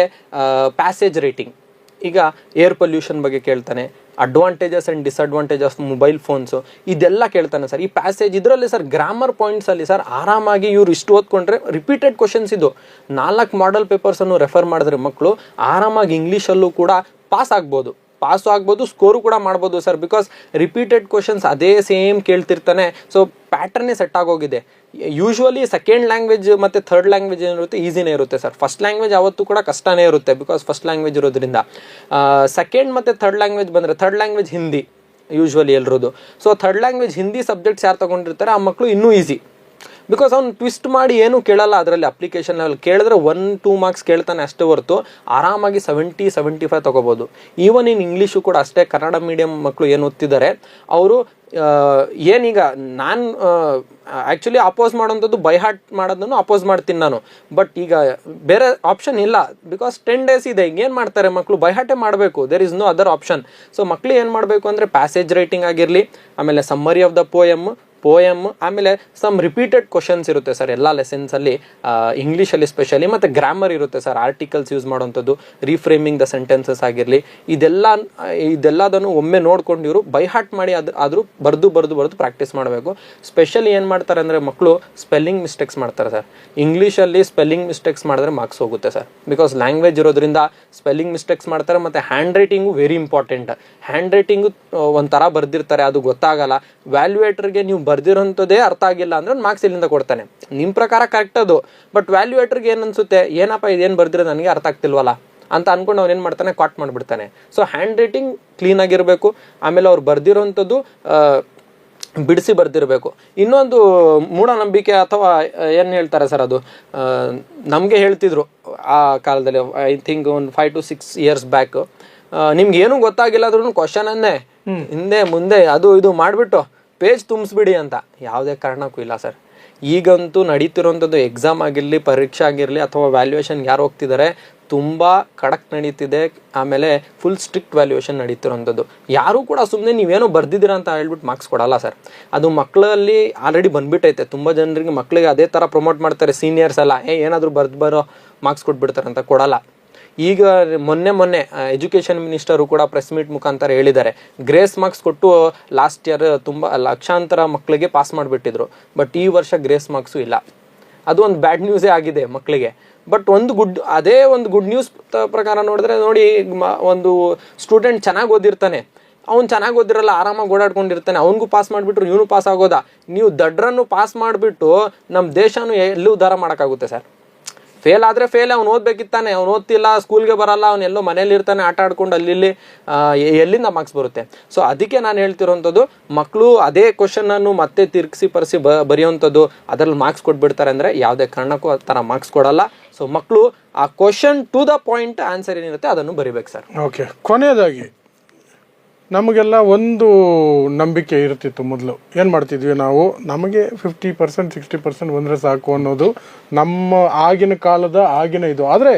ಪ್ಯಾಸೇಜ್ ರೈಟಿಂಗ್. ಈಗ ಏರ್ ಪೊಲ್ಯೂಷನ್ ಬಗ್ಗೆ ಕೇಳ್ತಾನೆ, advantages and disadvantages mobile phones, ಇದೆಲ್ಲ ಕೇಳ್ತಾನೆ ಸರ್. ಈ ಪ್ಯಾಸೇಜ್ ಇದರಲ್ಲಿ ಸರ್ ಗ್ರಾಮರ್ ಪಾಯಿಂಟ್ಸಲ್ಲಿ ಸರ್ ಆರಾಮಾಗಿ ಇವ್ರು ಇಷ್ಟು ಓದ್ಕೊಂಡ್ರೆ ರಿಪೀಟೆಡ್ ಕ್ವಶನ್ಸ್ ಇದು 4 ಮಾಡೆಲ್ ಪೇಪರ್ಸನ್ನು ರೆಫರ್ ಮಾಡಿದ್ರೆ ಮಕ್ಕಳು ಆರಾಮಾಗಿ ಇಂಗ್ಲೀಷಲ್ಲೂ ಕೂಡ ಪಾಸ್ ಆಗ್ಬೋದು, ಸ್ಕೋರು ಕೂಡ ಮಾಡ್ಬೋದು ಸರ್. ಬಿಕಾಸ್ ರಿಪೀಟೆಡ್ ಕ್ವಶನ್ಸ್ ಅದೇ ಸೇಮ್ ಕೇಳ್ತಿರ್ತಾನೆ. ಸೊ ಪ್ಯಾಟರ್ನೇ ಸೆಟ್ ಆಗೋಗಿದೆ. ಯೂಶ್ವಲಿ ಸೆಕೆಂಡ್ ಲ್ಯಾಂಗ್ವೇಜ್ ಮತ್ತು ಥರ್ಡ್ ಲ್ಯಾಂಗ್ವೇಜ್ ಏನಿರುತ್ತೆ ಈಸಿನೇ ಇರುತ್ತೆ ಸರ್. ಫಸ್ಟ್ ಲ್ಯಾಂಗ್ವೇಜ್ ಯಾವತ್ತೂ ಕೂಡ ಕಷ್ಟನೇ ಇರುತ್ತೆ, ಬಿಕಾಸ್ ಫಸ್ಟ್ ಲ್ಯಾಂಗ್ವೇಜ್ ಇರೋದ್ರಿಂದ. ಸೆಕೆಂಡ್ ಮತ್ತು ಥರ್ಡ್ ಲ್ಯಾಂಗ್ವೇಜ್ ಬಂದರೆ, ಥರ್ಡ್ ಲ್ಯಾಂಗ್ವೇಜ್ ಹಿಂದಿ ಯೂಶ್ವಲಿ ಎಲ್ರದ್ದು. So third language Hindi subjects ಯಾರು ತೊಗೊಂಡಿರ್ತಾರೆ ಆ ಮಕ್ಕಳು ಇನ್ನೂ ಈಸಿ. ಬಿಕಾಸ್ ಅವ್ನು ಟ್ವಿಸ್ಟ್ ಮಾಡಿ ಏನು ಕೇಳಲ್ಲ ಅದರಲ್ಲಿ ಅಪ್ಲಿಕೇಶನ್ ಲೆವೆಲ್ ಕೇಳಿದ್ರೆ 1-2 ಮಾರ್ಕ್ಸ್ ಕೇಳ್ತಾನೆ ಅಷ್ಟೇ ಹೊರತು ಆರಾಮಾಗಿ 70-75 ತಗೋಬೋದು. ಈವನ್ ಇನ್ ಇಂಗ್ಲೀಷು ಕೂಡ ಅಷ್ಟೇ. ಕನ್ನಡ ಮೀಡಿಯಂ ಮಕ್ಕಳು ಏನು ಓದ್ತಿದ್ದಾರೆ ಅವರು ಏನೀಗ ನಾನು ಆ್ಯಕ್ಚುಲಿ ಅಪೋಸ್ ಮಾಡೋಂಥದ್ದು ಬೈ ಹಾರ್ಟ್ ಮಾಡೋದನ್ನು ಅಪೋಸ್ ಮಾಡ್ತೀನಿ ನಾನು. ಬಟ್ ಈಗ ಬೇರೆ ಆಪ್ಷನ್ ಇಲ್ಲ, ಬಿಕಾಸ್ 10 days ಇದೆ. ಏನು ಮಾಡ್ತಾರೆ ಮಕ್ಕಳು? ಬೈ ಹಾರ್ಟೇ ಮಾಡಬೇಕು, there is no other option. So ಮಕ್ಕಳು ಏನು ಮಾಡಬೇಕು ಅಂದರೆ ಪ್ಯಾಸೇಜ್ ರೈಟಿಂಗ್ ಆಗಿರಲಿ, ಆಮೇಲೆ ಸಮ್ಮರಿ ಆಫ್ ದ ಪೋಯಮ್, ಆಮೇಲೆ ಸಮ್ ರಿಪೀಟೆಡ್ ಕ್ವಶನ್ಸ್ ಇರುತ್ತೆ ಸರ್ ಎಲ್ಲ ಲೆಸನ್ಸಲ್ಲಿ, ಇಂಗ್ಲೀಷಲ್ಲಿ ಸ್ಪೆಷಲಿ, ಮತ್ತು ಗ್ರಾಮರ್ ಇರುತ್ತೆ ಸರ್, ಆರ್ಟಿಕಲ್ಸ್ ಯೂಸ್ ಮಾಡೋಂಥದ್ದು, ರೀಫ್ರೇಮಿಂಗ್ ದ ಸೆಂಟೆನ್ಸಸ್ ಆಗಿರಲಿ, ಇದೆಲ್ಲದನ್ನು ಒಮ್ಮೆ ನೋಡ್ಕೊಂಡು ಇವರು ಬೈ ಹಾರ್ಟ್ ಮಾಡಿ ಆದರೂ ಬರೆದು ಪ್ರಾಕ್ಟೀಸ್ ಮಾಡಬೇಕು. ಸ್ಪೆಷಲಿ ಏನು ಮಾಡ್ತಾರೆ ಅಂದರೆ ಮಕ್ಕಳು ಸ್ಪೆಲ್ಲಿಂಗ್ ಮಿಸ್ಟೇಕ್ಸ್ ಮಾಡ್ತಾರೆ ಸರ್. ಇಂಗ್ಲೀಷಲ್ಲಿ ಸ್ಪೆಲ್ಲಿಂಗ್ ಮಿಸ್ಟೇಕ್ಸ್ ಮಾಡಿದ್ರೆ ಮಾರ್ಕ್ಸ್ ಹೋಗುತ್ತೆ ಸರ್, ಬಿಕಾಸ್ ಲ್ಯಾಂಗ್ವೇಜ್ ಇರೋದ್ರಿಂದ ಸ್ಪೆಲ್ಲಿಂಗ್ ಮಿಸ್ಟೇಕ್ಸ್ ಮಾಡ್ತಾರೆ. ಮತ್ತು hand writing very important. Hand writing ಒಂಥರ ಬರ್ದಿರ್ತಾರೆ, ಅದು ಗೊತ್ತಾಗಲ್ಲ. ವ್ಯಾಲ್ಯೂಯೇಟರ್ಗೆ ನೀವು ಬರ್ದಿರೋಂಥದ್ದೇ ಅರ್ಥ ಆಗಿಲ್ಲ ಅಂದ್ರೆ ಒಂದು ಮಾರ್ಕ್ಸ್ ಇಲ್ಲಿಂದ ಕೊಡ್ತಾನೆ. ನಿಮ್ಮ ಪ್ರಕಾರ ಕರೆಕ್ಟ್ ಅದು, ಬಟ್ ವ್ಯಾಲ್ಯೂಯೇಟರ್ಗೆ ಏನು ಅನ್ಸುತ್ತೆ, ಏನಪ್ಪ ಇದೇನು ಬರ್ದಿರೋ ನನಗೆ ಅರ್ಥ ಆಗ್ತಿಲ್ವಲ್ಲ ಅಂತ ಅನ್ಕೊಂಡು ಅವ್ನು ಏನು ಮಾಡ್ತಾನೆ, ಕಾಟ್ ಮಾಡಿಬಿಡ್ತಾನೆ. ಸೊ ಹ್ಯಾಂಡ್ ರೈಟಿಂಗ್ ಕ್ಲೀನಾಗಿರಬೇಕು. ಆಮೇಲೆ ಅವ್ರು ಬರ್ದಿರೋಂಥದ್ದು ಬಿಡಿಸಿ ಬರ್ದಿರಬೇಕು. ಇನ್ನೊಂದು ಮೂಢನಂಬಿಕೆ ಅಥವಾ ಏನು ಹೇಳ್ತಾರೆ ಸರ್, ಅದು ನಮಗೆ ಹೇಳ್ತಿದ್ರು ಆ ಕಾಲದಲ್ಲಿ, ಐ ಥಿಂಕ್ ಒಂದು 5 to 6 years ಬ್ಯಾಕ್, ನಿಮ್ಗೆ ಏನೂ ಗೊತ್ತಾಗಿಲ್ಲ ಆದ್ರೂ ಕ್ವಶನನ್ನೇ ಹಿಂದೆ ಮುಂದೆ ಅದು ಇದು ಮಾಡಿಬಿಟ್ಟು ಪೇಜ್ ತುಂಬಿಸ್ಬಿಡಿ ಅಂತ. ಯಾವುದೇ ಕಾರಣಕ್ಕೂ ಇಲ್ಲ ಸರ್. ಈಗಂತೂ ನಡೀತಿರೋಂಥದ್ದು ಎಕ್ಸಾಮ್ ಆಗಿರಲಿ, ಪರೀಕ್ಷೆ ಆಗಿರಲಿ, ಅಥವಾ ವ್ಯಾಲ್ಯೂಯೇಷನ್ ಯಾರು ಹೋಗ್ತಿದ್ದಾರೆ, ತುಂಬ ಖಡಕ್ ನಡೀತಿದೆ. ಆಮೇಲೆ ಫುಲ್ ಸ್ಟ್ರಿಕ್ಟ್ ವ್ಯಾಲ್ಯೂಯೇಷನ್ ನಡೀತಿರೋಂಥದ್ದು. ಯಾರೂ ಕೂಡ ಸುಮ್ಮನೆ ನೀವೇನೋ ಬರ್ದಿದ್ದೀರಾ ಅಂತ ಹೇಳ್ಬಿಟ್ಟು ಮಾರ್ಕ್ಸ್ ಕೊಡಲ್ಲ ಸರ್. ಅದು ಮಕ್ಕಳಲ್ಲಿ ಆಲ್ರೆಡಿ ಬಂದ್ಬಿಟ್ಟೈತೆ. ತುಂಬ ಜನರಿಗೆ ಮಕ್ಕಳಿಗೆ ಅದೇ ಥರ ಪ್ರಮೋಟ್ ಮಾಡ್ತಾರೆ ಸೀನಿಯರ್ಸ್ ಎಲ್ಲ, ಏನಾದರೂ ಬರೋ ಮಾರ್ಕ್ಸ್ ಕೊಟ್ಬಿಡ್ತಾರೆ ಅಂತ. ಕೊಡಲ್ಲ. ಈಗ ಮೊನ್ನೆ ಎಜುಕೇಷನ್ ಮಿನಿಸ್ಟರು ಕೂಡ ಪ್ರೆಸ್ ಮೀಟ್ ಮುಖಾಂತರ ಹೇಳಿದ್ದಾರೆ, ಗ್ರೇಸ್ ಮಾರ್ಕ್ಸ್ ಕೊಟ್ಟು ಲಾಸ್ಟ್ ಇಯರ್ ತುಂಬ ಲಕ್ಷಾಂತರ ಮಕ್ಕಳಿಗೆ ಪಾಸ್ ಮಾಡಿಬಿಟ್ಟಿದ್ರು. ಬಟ್ ಈ ವರ್ಷ ಗ್ರೇಸ್ ಮಾರ್ಕ್ಸು ಇಲ್ಲ. ಅದು ಒಂದು ಬ್ಯಾಡ್ ನ್ಯೂಸೇ ಆಗಿದೆ ಮಕ್ಕಳಿಗೆ. ಬಟ್ ಅದೇ ಒಂದು ಗುಡ್ ನ್ಯೂಸ್ ಪ್ರಕಾರ ನೋಡಿದ್ರೆ ನೋಡಿ, ಒಂದು ಸ್ಟೂಡೆಂಟ್ ಚೆನ್ನಾಗಿ ಓದಿರ್ತಾನೆ, ಅವ್ನು ಚೆನ್ನಾಗಿ ಓದಿರಲ್ಲ, ಆರಾಮಾಗಿ ಓಡಾಡ್ಕೊಂಡಿರ್ತಾನೆ, ಅವ್ನಿಗೂ ಪಾಸ್ ಮಾಡಿಬಿಟ್ರು ಇವನು ಪಾಸ್ ಆಗೋದಾ? ನೀವು ದಡ್ರನ್ನು ಪಾಸ್ ಮಾಡಿಬಿಟ್ಟು ನಮ್ಮ ದೇಶನೂ ಎಲ್ಲಿ ಉದ್ಧಾರ ಮಾಡೋಕ್ಕಾಗುತ್ತೆ ಸರ್? ಫೇಲ್ ಆದರೆ ಫೇಲ್, ಅವ್ನು ಓದಬೇಕಿತ್ತಾನೆ, ಅವ್ನು ಓದ್ತಿಲ್ಲ, ಸ್ಕೂಲ್ಗೆ ಬರಲ್ಲ, ಅವನೆಲ್ಲೋ ಮನೇಲಿ ಇರ್ತಾನೆ, ಆಟ ಆಡ್ಕೊಂಡು ಅಲ್ಲಿ ಎಲ್ಲಿಂದ ಮಾರ್ಕ್ಸ್ ಬರುತ್ತೆ? ಸೊ ಅದಕ್ಕೆ ನಾನು ಹೇಳ್ತಿರೋಂಥದ್ದು, ಮಕ್ಕಳು ಅದೇ ಕ್ವಶನನ್ನು ಮತ್ತೆ ತಿರ್ಗಿಸಿ ಬರೆಯುವಂಥದ್ದು, ಅದರಲ್ಲಿ ಮಾರ್ಕ್ಸ್ ಕೊಟ್ಬಿಡ್ತಾರೆ ಅಂದರೆ ಯಾವುದೇ ಕಾರಣಕ್ಕೂ ಆ ಥರ ಮಾರ್ಕ್ಸ್ ಕೊಡಲ್ಲ. ಸೊ ಮಕ್ಕಳು ಆ question to the point answer ಏನಿರುತ್ತೆ ಅದನ್ನು ಬರಿಬೇಕು ಸರ್. ಓಕೆ, ಕೊನೆಯದಾಗಿ ನಮಗೆಲ್ಲ ಒಂದು ನಂಬಿಕೆ ಇರ್ತಿತ್ತು ಮೊದಲು. ಏನು ಮಾಡ್ತಿದ್ವಿ ನಾವು, ನಮಗೆ 50% 60% ಬಂದರೆ ಸಾಕು ಅನ್ನೋದು ನಮ್ಮ ಆಗಿನ ಕಾಲದ ಆಗಿನ ಇದು. ಆದರೆ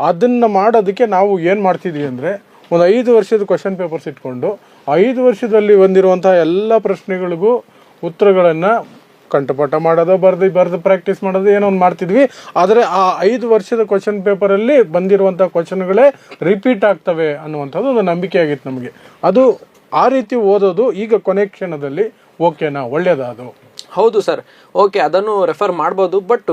ಅದನ್ನು ಮಾಡೋದಕ್ಕೆ ನಾವು ಏನು ಮಾಡ್ತಿದ್ವಿ ಅಂದರೆ, ಒಂದು 5 ವರ್ಷದ ಕ್ವಶನ್ ಪೇಪರ್ಸ್ ಇಟ್ಕೊಂಡು 5 ವರ್ಷದಲ್ಲಿ ಬಂದಿರುವಂಥ ಎಲ್ಲ ಪ್ರಶ್ನೆಗಳಿಗೂ ಉತ್ತರಗಳನ್ನು ಕಂಠಪಾಠ ಮಾಡೋದು, ಬರೆದು ಪ್ರಾಕ್ಟೀಸ್ ಮಾಡೋದು, ಏನೋ ಒಂದು ಮಾಡ್ತಿದ್ವಿ. ಆದರೆ ಆ 5 ವರ್ಷದ ಕ್ವಶನ್ ಪೇಪರಲ್ಲಿ ಬಂದಿರುವಂಥ ಕ್ವಶನ್ಗಳೇ ರಿಪೀಟ್ ಆಗ್ತವೆ ಅನ್ನುವಂಥದ್ದು ಒಂದು ನಂಬಿಕೆ ಆಗಿತ್ತು ನಮಗೆ. ಅದು ಆ ರೀತಿ ಓದೋದು ಈಗ ಕೊನೆ ಕ್ಷಣದಲ್ಲಿ ಓಕೆನಾ, ಒಳ್ಳೆಯದಾ ಅದು? ಹೌದು ಸರ್, ಓಕೆ, ಅದನ್ನು ರೆಫರ್ ಮಾಡ್ಬೋದು. ಬಟ್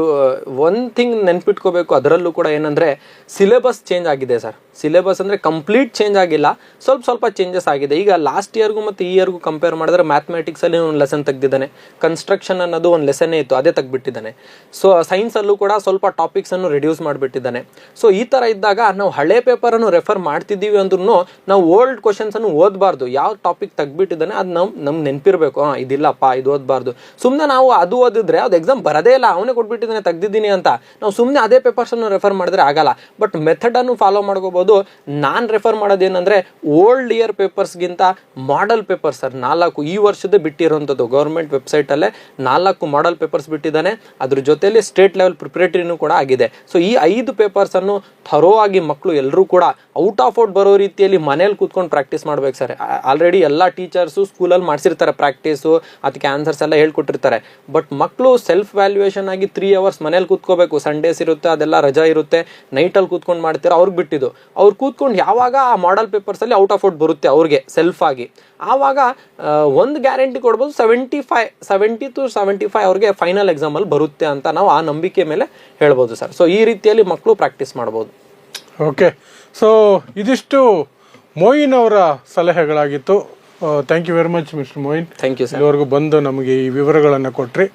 ಒನ್ ಥಿಂಗ್ ನೆನ್ಪಿಟ್ಕೋಬೇಕು, ಅದರಲ್ಲೂ ಕೂಡ ಏನಂದರೆ ಸಿಲೆಬಸ್ ಚೇಂಜ್ ಆಗಿದೆ ಸರ್. ಸಿಲೆಬಸ್ ಅಂದರೆ ಕಂಪ್ಲೀಟ್ ಚೇಂಜ್ ಆಗಿಲ್ಲ, ಸ್ವಲ್ಪ ಚೇಂಜಸ್ ಆಗಿದೆ. ಈಗ ಲಾಸ್ಟ್ ಇಯರ್ಗೂ ಮತ್ತು ಈ ಇಯರ್ಗೂ ಕಂಪೇರ್ ಮಾಡಿದ್ರೆ ಮ್ಯಾಥಮೆಟಿಕ್ಸಲ್ಲಿ ಒಂದು ಲೆಸನ್ ತೆಗೆದಿದ್ದಾನೆ, ಕನ್ಸ್ಟ್ರಕ್ಷನ್ ಅನ್ನೋದು ಒಂದು ಲೆಸನ್ನೇ ಇತ್ತು, ಅದೇ ತೆಗೆದ್ಬಿಟ್ಟಿದ್ದಾನೆ. ಸೊ ಸೈನ್ಸಲ್ಲೂ ಕೂಡ ಸ್ವಲ್ಪ ಟಾಪಿಕ್ಸನ್ನು ರಿಡ್ಯೂಸ್ ಮಾಡಿಬಿಟ್ಟಿದ್ದಾನೆ. ಸೊ ಈ ಥರ ಇದ್ದಾಗ ನಾವು ಹಳೆ ಪೇಪರನ್ನು ರೆಫರ್ ಮಾಡ್ತಿದ್ದೀವಿ ಅಂದ್ರೂ ನಾವು ಓಲ್ಡ್ ಕ್ವಶನ್ಸನ್ನು ಓದಬಾರ್ದು. ಯಾವ ಟಾಪಿಕ್ ತೆಗ್ಬಿಟ್ಟಿದ್ದಾನೆ ಅದು ನಮ್ಗೆ ನೆನಪಿರಬೇಕು. ಇದಿಲ್ಲಪ್ಪ, ಇದು ಓದಬಾರ್ದು. ಸುಮ್ಮನೆ ನಾವು ಅದು ಓದಿದ್ರೆ ಅದು ಎಕ್ಸಾಮ್ ಬರೋದೇ ಇಲ್ಲ, ಅವನೇ ಕೊಟ್ಬಿಟ್ಟಿದ್ದಾನೆ ತೆಗ್ದಿದ್ದೀನಿ ಅಂತ ನಾವು ಸುಮ್ಮನೆ ಅದೇ ಪೇಪರ್ಸನ್ನು ರೆಫರ್ ಮಾಡಿದ್ರೆ ಆಗಲ್ಲ. ಬಟ್ ಮೆಥಡನ್ನು ಫಾಲೋ ಮಾಡ್ಕೋಬೋದು. ನಾನು ರೆಫರ್ ಮಾಡೋದೇನೆಂದರೆ ಓಲ್ಡ್ ಇಯರ್ ಪೇಪರ್ಸ್ಗಿಂತ ಮಾಡೆಲ್ ಪೇಪರ್ಸ್ ಸರ್ 4 ಈ ವರ್ಷದ ಬಿಟ್ಟಿರೋಂಥದ್ದು. ಗೌರ್ಮೆಂಟ್ ವೆಬ್ಸೈಟಲ್ಲೇ 4 ಮಾಡೆಲ್ ಪೇಪರ್ಸ್ ಬಿಟ್ಟಿದ್ದಾನೆ. ಅದ್ರ ಜೊತೆಯಲ್ಲಿ ಸ್ಟೇಟ್ ಲೆವೆಲ್ ಪ್ರಿಪರೇಟರಿನೂ ಕೂಡ ಆಗಿದೆ. ಸೊ ಈ 5 ಪೇಪರ್ಸನ್ನು ಥರೋ ಆಗಿ ಮಕ್ಕಳು ಎಲ್ಲರೂ ಕೂಡ ಔಟ್ ಆಫ್ ಔಟ್ ಬರೋ ರೀತಿಯಲ್ಲಿ ಮನೇಲಿ ಕೂತ್ಕೊಂಡು ಪ್ರಾಕ್ಟೀಸ್ ಮಾಡ್ಬೇಕು ಸರ್. ಆಲ್ರೆಡಿ ಎಲ್ಲ ಟೀಚರ್ಸು ಸ್ಕೂಲಲ್ಲಿ ಮಾಡಿಸಿರ್ತಾರೆ ಪ್ರಾಕ್ಟೀಸು, ಅದಕ್ಕೆ ಆನ್ಸರ್ಸ್ ಎಲ್ಲ ಹೇಳ್ಕೊಟ್ಟಿರ್ತಾರೆ. ಬಟ್ ಮಕ್ಕಳು ಸೆಲ್ಫ್ ವ್ಯಾಲ್ಯೂಯೇಷನ್ ಆಗಿ 3 hours ಮನೇಲಿ ಕೂತ್ಕೋಬೇಕು. ಸಂಡೇಸ್ ಇರುತ್ತೆ, ಅದೆಲ್ಲ ರಜಾ ಇರುತ್ತೆ, ನೈಟಲ್ಲಿ ಕೂತ್ಕೊಂಡು ಮಾಡ್ತಾರೆ. ಅವ್ರಿಗೆ ಬಿಟ್ಟಿದ್ದು ಅವ್ರು ಕೂತ್ಕೊಂಡು ಯಾವಾಗ ಆ ಮಾಡೆಲ್ ಪೇಪರ್ಸಲ್ಲಿ ಔಟ್ ಆಫ್ ಔಟ್ ಬರುತ್ತೆ ಅವ್ರಿಗೆ ಸೆಲ್ಫ್ ಆಗಿ, ಆವಾಗ ಒಂದು ಗ್ಯಾರಂಟಿ ಕೊಡ್ಬೋದು, 70 to 75 ಅವ್ರಿಗೆ ಫೈನಲ್ ಎಕ್ಸಾಮಲ್ಲಿ ಬರುತ್ತೆ ಅಂತ ನಾವು ಆ ನಂಬಿಕೆ ಮೇಲೆ ಹೇಳ್ಬೋದು ಸರ್. ಸೊ ಈ ರೀತಿಯಲ್ಲಿ ಮಕ್ಕಳು ಪ್ರಾಕ್ಟೀಸ್ ಮಾಡ್ಬೋದು. ಓಕೆ, ಸೊ ಇದಿಷ್ಟು ಮೊಯಿನ್ ಅವರ ಸಲಹೆಗಳಾಗಿತ್ತು. Thank you very much mister Moin. Thank you sir. ಇಲ್ಲಿವರೆಗೂ ಬಂದು ನಮಗೆ ಈ ವಿವರಗಳನ್ನು ಕೊಟ್ರಿ.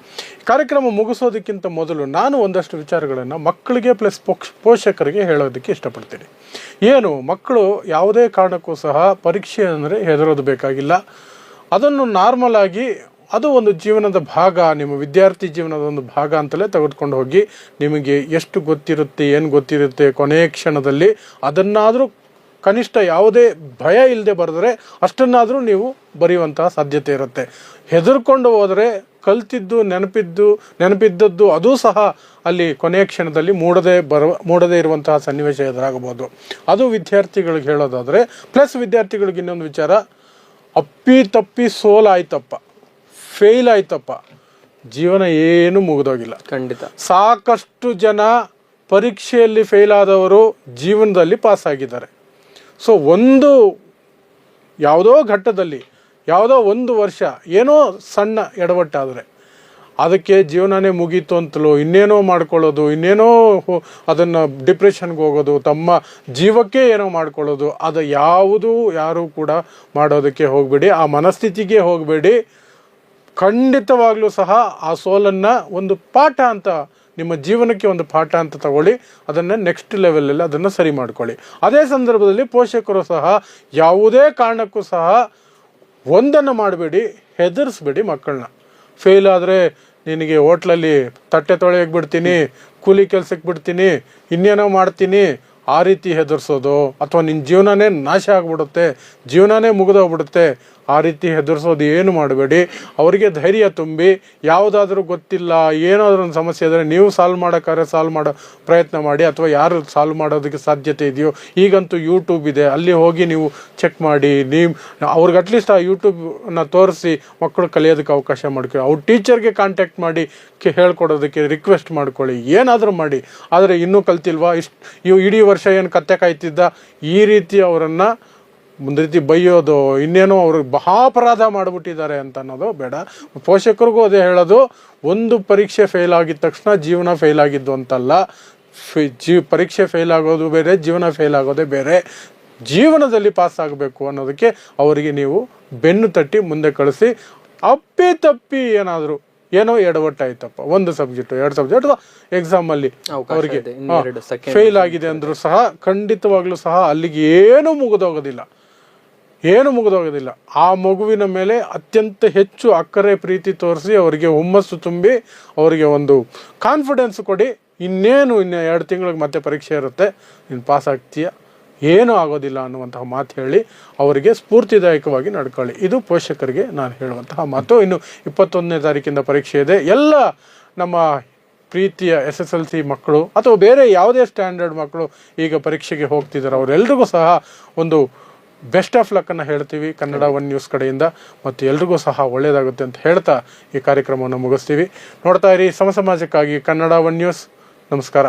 ಕಾರ್ಯಕ್ರಮ ಮುಗಿಸೋದಕ್ಕಿಂತ ಮೊದಲು ನಾನು ಒಂದಷ್ಟು ವಿಚಾರಗಳನ್ನು ಮಕ್ಕಳಿಗೆ ಪ್ಲಸ್ ಪೋಷಕರಿಗೆ ಹೇಳೋದಕ್ಕೆ ಇಷ್ಟಪಡ್ತೀನಿ. ಏನು, ಮಕ್ಕಳು ಯಾವುದೇ ಕಾರಣಕ್ಕೂ ಸಹ ಪರೀಕ್ಷೆ ಅಂದರೆ ಹೆದರೋದು ಬೇಕಾಗಿಲ್ಲ. ಅದನ್ನು ನಾರ್ಮಲ್ ಆಗಿ ಅದು ಒಂದು ಜೀವನದ ಭಾಗ, ನಿಮ್ಮ ವಿದ್ಯಾರ್ಥಿ ಜೀವನದ ಒಂದು ಭಾಗ ಅಂತಲೇ ತೆಗೆದುಕೊಂಡು ಹೋಗಿ ನಿಮಗೆ ಎಷ್ಟು ಗೊತ್ತಿರುತ್ತೆ, ಏನು ಗೊತ್ತಿರುತ್ತೆ, ಕೊನೆಯ ಕ್ಷಣದಲ್ಲಿ ಅದನ್ನಾದರೂ ಕನಿಷ್ಠ ಯಾವುದೇ ಭಯ ಇಲ್ಲದೆ ಬರೆದ್ರೆ ಅಷ್ಟನ್ನಾದರೂ ನೀವು ಬರೆಯುವಂತಹ ಸಾಧ್ಯತೆ ಇರುತ್ತೆ. ಹೆದರ್ಕೊಂಡು ಹೋದರೆ ಕಲ್ತಿದ್ದು ನೆನಪಿದ್ದದ್ದು ಅದೂ ಸಹ ಅಲ್ಲಿ ಕೊನೆಯ ಕ್ಷಣದಲ್ಲಿ ಮೂಡದೇ ಇರುವಂತಹ ಸನ್ನಿವೇಶ ಎದುರಾಗಬಹುದು. ಅದು ವಿದ್ಯಾರ್ಥಿಗಳಿಗೆ ಹೇಳೋದಾದರೆ. ಪ್ಲಸ್ ವಿದ್ಯಾರ್ಥಿಗಳಿಗೆ ಇನ್ನೊಂದು ವಿಚಾರ, ಅಪ್ಪಿ ಸೋಲಾಯ್ತಪ್ಪ, ಫೇಲ್ ಆಯ್ತಪ್ಪ, ಜೀವನ ಏನು ಮುಗಿದೋಗಿಲ್ಲ. ಖಂಡಿತ. ಸಾಕಷ್ಟು ಜನ ಪರೀಕ್ಷೆಯಲ್ಲಿ ಫೇಲ್ ಆದವರು ಜೀವನದಲ್ಲಿ ಪಾಸ್ ಆಗಿದ್ದಾರೆ. ಸೊ ಯಾವುದೋ ಘಟ್ಟದಲ್ಲಿ ಯಾವುದೋ ಒಂದು ವರ್ಷ ಏನೋ ಸಣ್ಣ ಎಡವಟ್ಟಾದರೆ ಅದಕ್ಕೆ ಜೀವನನೇ ಮುಗೀತು ಅಂತಲೋ ಇನ್ನೇನೋ ಮಾಡ್ಕೊಳ್ಳೋದು, ಇನ್ನೇನೋ ಅದನ್ನು ಡಿಪ್ರೆಷನ್ಗೆ ಹೋಗೋದು, ತಮ್ಮ ಜೀವಕ್ಕೆ ಏನೋ ಮಾಡ್ಕೊಳ್ಳೋದು, ಅದು ಯಾರೂ ಕೂಡ ಮಾಡೋದಕ್ಕೆ ಹೋಗಬೇಡಿ. ಆ ಮನಸ್ಥಿತಿಗೆ ಹೋಗಬೇಡಿ. ಖಂಡಿತವಾಗ್ಲೂ ಸಹ ಆ ಸೋಲನ್ನು ಒಂದು ಪಾಠ ಅಂತ, ನಿಮ್ಮ ಜೀವನಕ್ಕೆ ಒಂದು ಪಾಠ ಅಂತ ತಗೊಳ್ಳಿ. ಅದನ್ನು ನೆಕ್ಸ್ಟ್ ಲೆವೆಲಲ್ಲಿ ಅದನ್ನು ಸರಿ ಮಾಡ್ಕೊಳ್ಳಿ. ಅದೇ ಸಂದರ್ಭದಲ್ಲಿ ಪೋಷಕರು ಸಹ ಯಾವುದೇ ಕಾರಣಕ್ಕೂ ಸಹ ಒಂದನ್ನು ಮಾಡಬೇಡಿ, ಹೆದರಿಸ್ಬೇಡಿ ಮಕ್ಕಳನ್ನ. ಫೇಲ್ ಆದರೆ ನಿನಗೆ ಹೋಟ್ಲಲ್ಲಿ ತಟ್ಟೆ ತೊಳೆಯೋಕೆ ಬಿಡ್ತೀನಿ, ಕೂಲಿ ಕೆಲಸಕ್ಕೆ ಬಿಡ್ತೀನಿ, ಇನ್ನೇನೋ ಮಾಡ್ತೀನಿ, ಆ ರೀತಿ ಹೆದರ್ಸೋದು, ಅಥವಾ ನಿನ್ನ ಜೀವನನೇ ನಾಶ ಆಗಿಬಿಡುತ್ತೆ, ಜೀವನನೇ ಮುಗಿದೋಗ್ಬಿಡುತ್ತೆ, ಆ ರೀತಿ ಹೆದರ್ಸೋದು ಏನು ಮಾಡಬೇಡಿ. ಅವರಿಗೆ ಧೈರ್ಯ ತುಂಬಿ, ಯಾವುದಾದ್ರೂ ಗೊತ್ತಿಲ್ಲ, ಏನಾದರೂ ಒಂದು ಸಮಸ್ಯೆ ಇದ್ದರೆ ನೀವು ಸಾಲ್ವ್ ಮಾಡೋ ಪ್ರಯತ್ನ ಮಾಡಿ, ಅಥವಾ ಯಾರು ಸಾಲ್ವ್ ಮಾಡೋದಕ್ಕೆ ಸಾಧ್ಯತೆ ಇದೆಯೋ, ಈಗಂತೂ ಯೂಟ್ಯೂಬ್ ಇದೆ, ಅಲ್ಲಿ ಹೋಗಿ ನೀವು ಚೆಕ್ ಮಾಡಿ, ಅವ್ರಿಗೆ ಅಟ್ಲೀಸ್ಟ್ ಆ ಯೂಟ್ಯೂಬ್ನ ತೋರಿಸಿ ಮಕ್ಕಳು ಕಲಿಯೋದಕ್ಕೆ ಅವಕಾಶ ಮಾಡ್ಕೊಳ್ಳಿ. ಅವ್ರ ಟೀಚರ್ಗೆ ಕಾಂಟ್ಯಾಕ್ಟ್ ಮಾಡಿ ಹೇಳ್ಕೊಡೋದಕ್ಕೆ ರಿಕ್ವೆಸ್ಟ್ ಮಾಡ್ಕೊಳ್ಳಿ, ಏನಾದರೂ ಮಾಡಿ. ಆದರೆ ಇನ್ನೂ ಕಲ್ತಿಲ್ವಾ, ಇಡೀ ವರ್ಷ ಏನು ಕತ್ತೆ ಕಾಯ್ತಿದ್ದ, ಈ ರೀತಿ ಅವರನ್ನು ಒಂದು ರೀತಿ ಬೈಯೋದು, ಇನ್ನೇನೋ ಅವ್ರಿಗೆ ಮಹಾಪರಾಧ ಮಾಡಿಬಿಟ್ಟಿದ್ದಾರೆ ಅಂತ ಅನ್ನೋದು ಬೇಡ. ಪೋಷಕರಿಗೂ ಅದೇ ಹೇಳೋದು, ಒಂದು ಪರೀಕ್ಷೆ ಫೇಲ್ ಆಗಿದ ತಕ್ಷಣ ಜೀವನ ಫೇಲ್ ಆಗಿದ್ದು ಅಂತಲ್ಲ. ಪರೀಕ್ಷೆ ಫೇಲ್ ಆಗೋದು ಬೇರೆ, ಜೀವನ ಫೇಲ್ ಆಗೋದೇ ಬೇರೆ. ಜೀವನದಲ್ಲಿ ಪಾಸ್ ಆಗಬೇಕು ಅನ್ನೋದಕ್ಕೆ ಅವರಿಗೆ ನೀವು ಬೆನ್ನು ತಟ್ಟಿ ಮುಂದೆ ಕಳಿಸಿ. ತಪ್ಪಿ ಏನೋ ಎಡವಟ್ಟಾಯ್ತಪ್ಪ, ಒಂದು ಸಬ್ಜೆಕ್ಟು 2 ಸಬ್ಜೆಕ್ಟ್ ಎಕ್ಸಾಮಲ್ಲಿ ಅವರಿಗೆ ಫೇಲ್ ಆಗಿದೆ ಅಂದರೂ ಸಹ ಖಂಡಿತವಾಗ್ಲೂ ಸಹ ಅಲ್ಲಿಗೆ ಏನೂ ಮುಗಿದೋಗೋದಿಲ್ಲ. ಆ ಮಗುವಿನ ಮೇಲೆ ಅತ್ಯಂತ ಹೆಚ್ಚು ಅಕ್ಕರೆ ಪ್ರೀತಿ ತೋರಿಸಿ ಅವರಿಗೆ ಹುಮ್ಮಸ್ಸು ತುಂಬಿ ಅವರಿಗೆ ಒಂದು ಕಾನ್ಫಿಡೆನ್ಸ್ ಕೊಡಿ. ಇನ್ನು 2 ತಿಂಗಳಿಗೆ ಮತ್ತೆ ಪರೀಕ್ಷೆ ಇರುತ್ತೆ, ನೀನು ಪಾಸ್ ಆಗ್ತೀಯ, ಏನೂ ಆಗೋದಿಲ್ಲ ಅನ್ನುವಂತಹ ಮಾತು ಹೇಳಿ ಅವರಿಗೆ ಸ್ಫೂರ್ತಿದಾಯಕವಾಗಿ ನಡ್ಕೊಳ್ಳಿ. ಇದು ಪೋಷಕರಿಗೆ ನಾನು ಹೇಳುವಂತಹ ಮಾತು. ಇನ್ನು 21ನೇ ತಾರೀಕಿಂದ ಪರೀಕ್ಷೆ ಇದೆ. ಎಲ್ಲ ನಮ್ಮ ಪ್ರೀತಿಯ SSLC ಮಕ್ಕಳು ಅಥವಾ ಬೇರೆ ಯಾವುದೇ ಸ್ಟ್ಯಾಂಡರ್ಡ್ ಮಕ್ಕಳು ಈಗ ಪರೀಕ್ಷೆಗೆ ಹೋಗ್ತಿದ್ದಾರೆ, ಅವರೆಲ್ರಿಗೂ ಸಹ ಒಂದು ಬೆಸ್ಟ್ ಆಫ್ ಲಕ್ಕನ್ನು ಹೇಳ್ತೀವಿ ಕನ್ನಡ ಒನ್ ನ್ಯೂಸ್ ಕಡೆಯಿಂದ. ಮತ್ತು ಎಲ್ರಿಗೂ ಸಹ ಒಳ್ಳೆಯದಾಗುತ್ತೆ ಅಂತ ಹೇಳ್ತಾ ಈ ಕಾರ್ಯಕ್ರಮವನ್ನು ಮುಗಿಸ್ತೀವಿ. ನೋಡ್ತಾ ಇರಿ ಸಮಾಜಕ್ಕಾಗಿ ಕನ್ನಡ ಒನ್ ನ್ಯೂಸ್. ನಮಸ್ಕಾರ.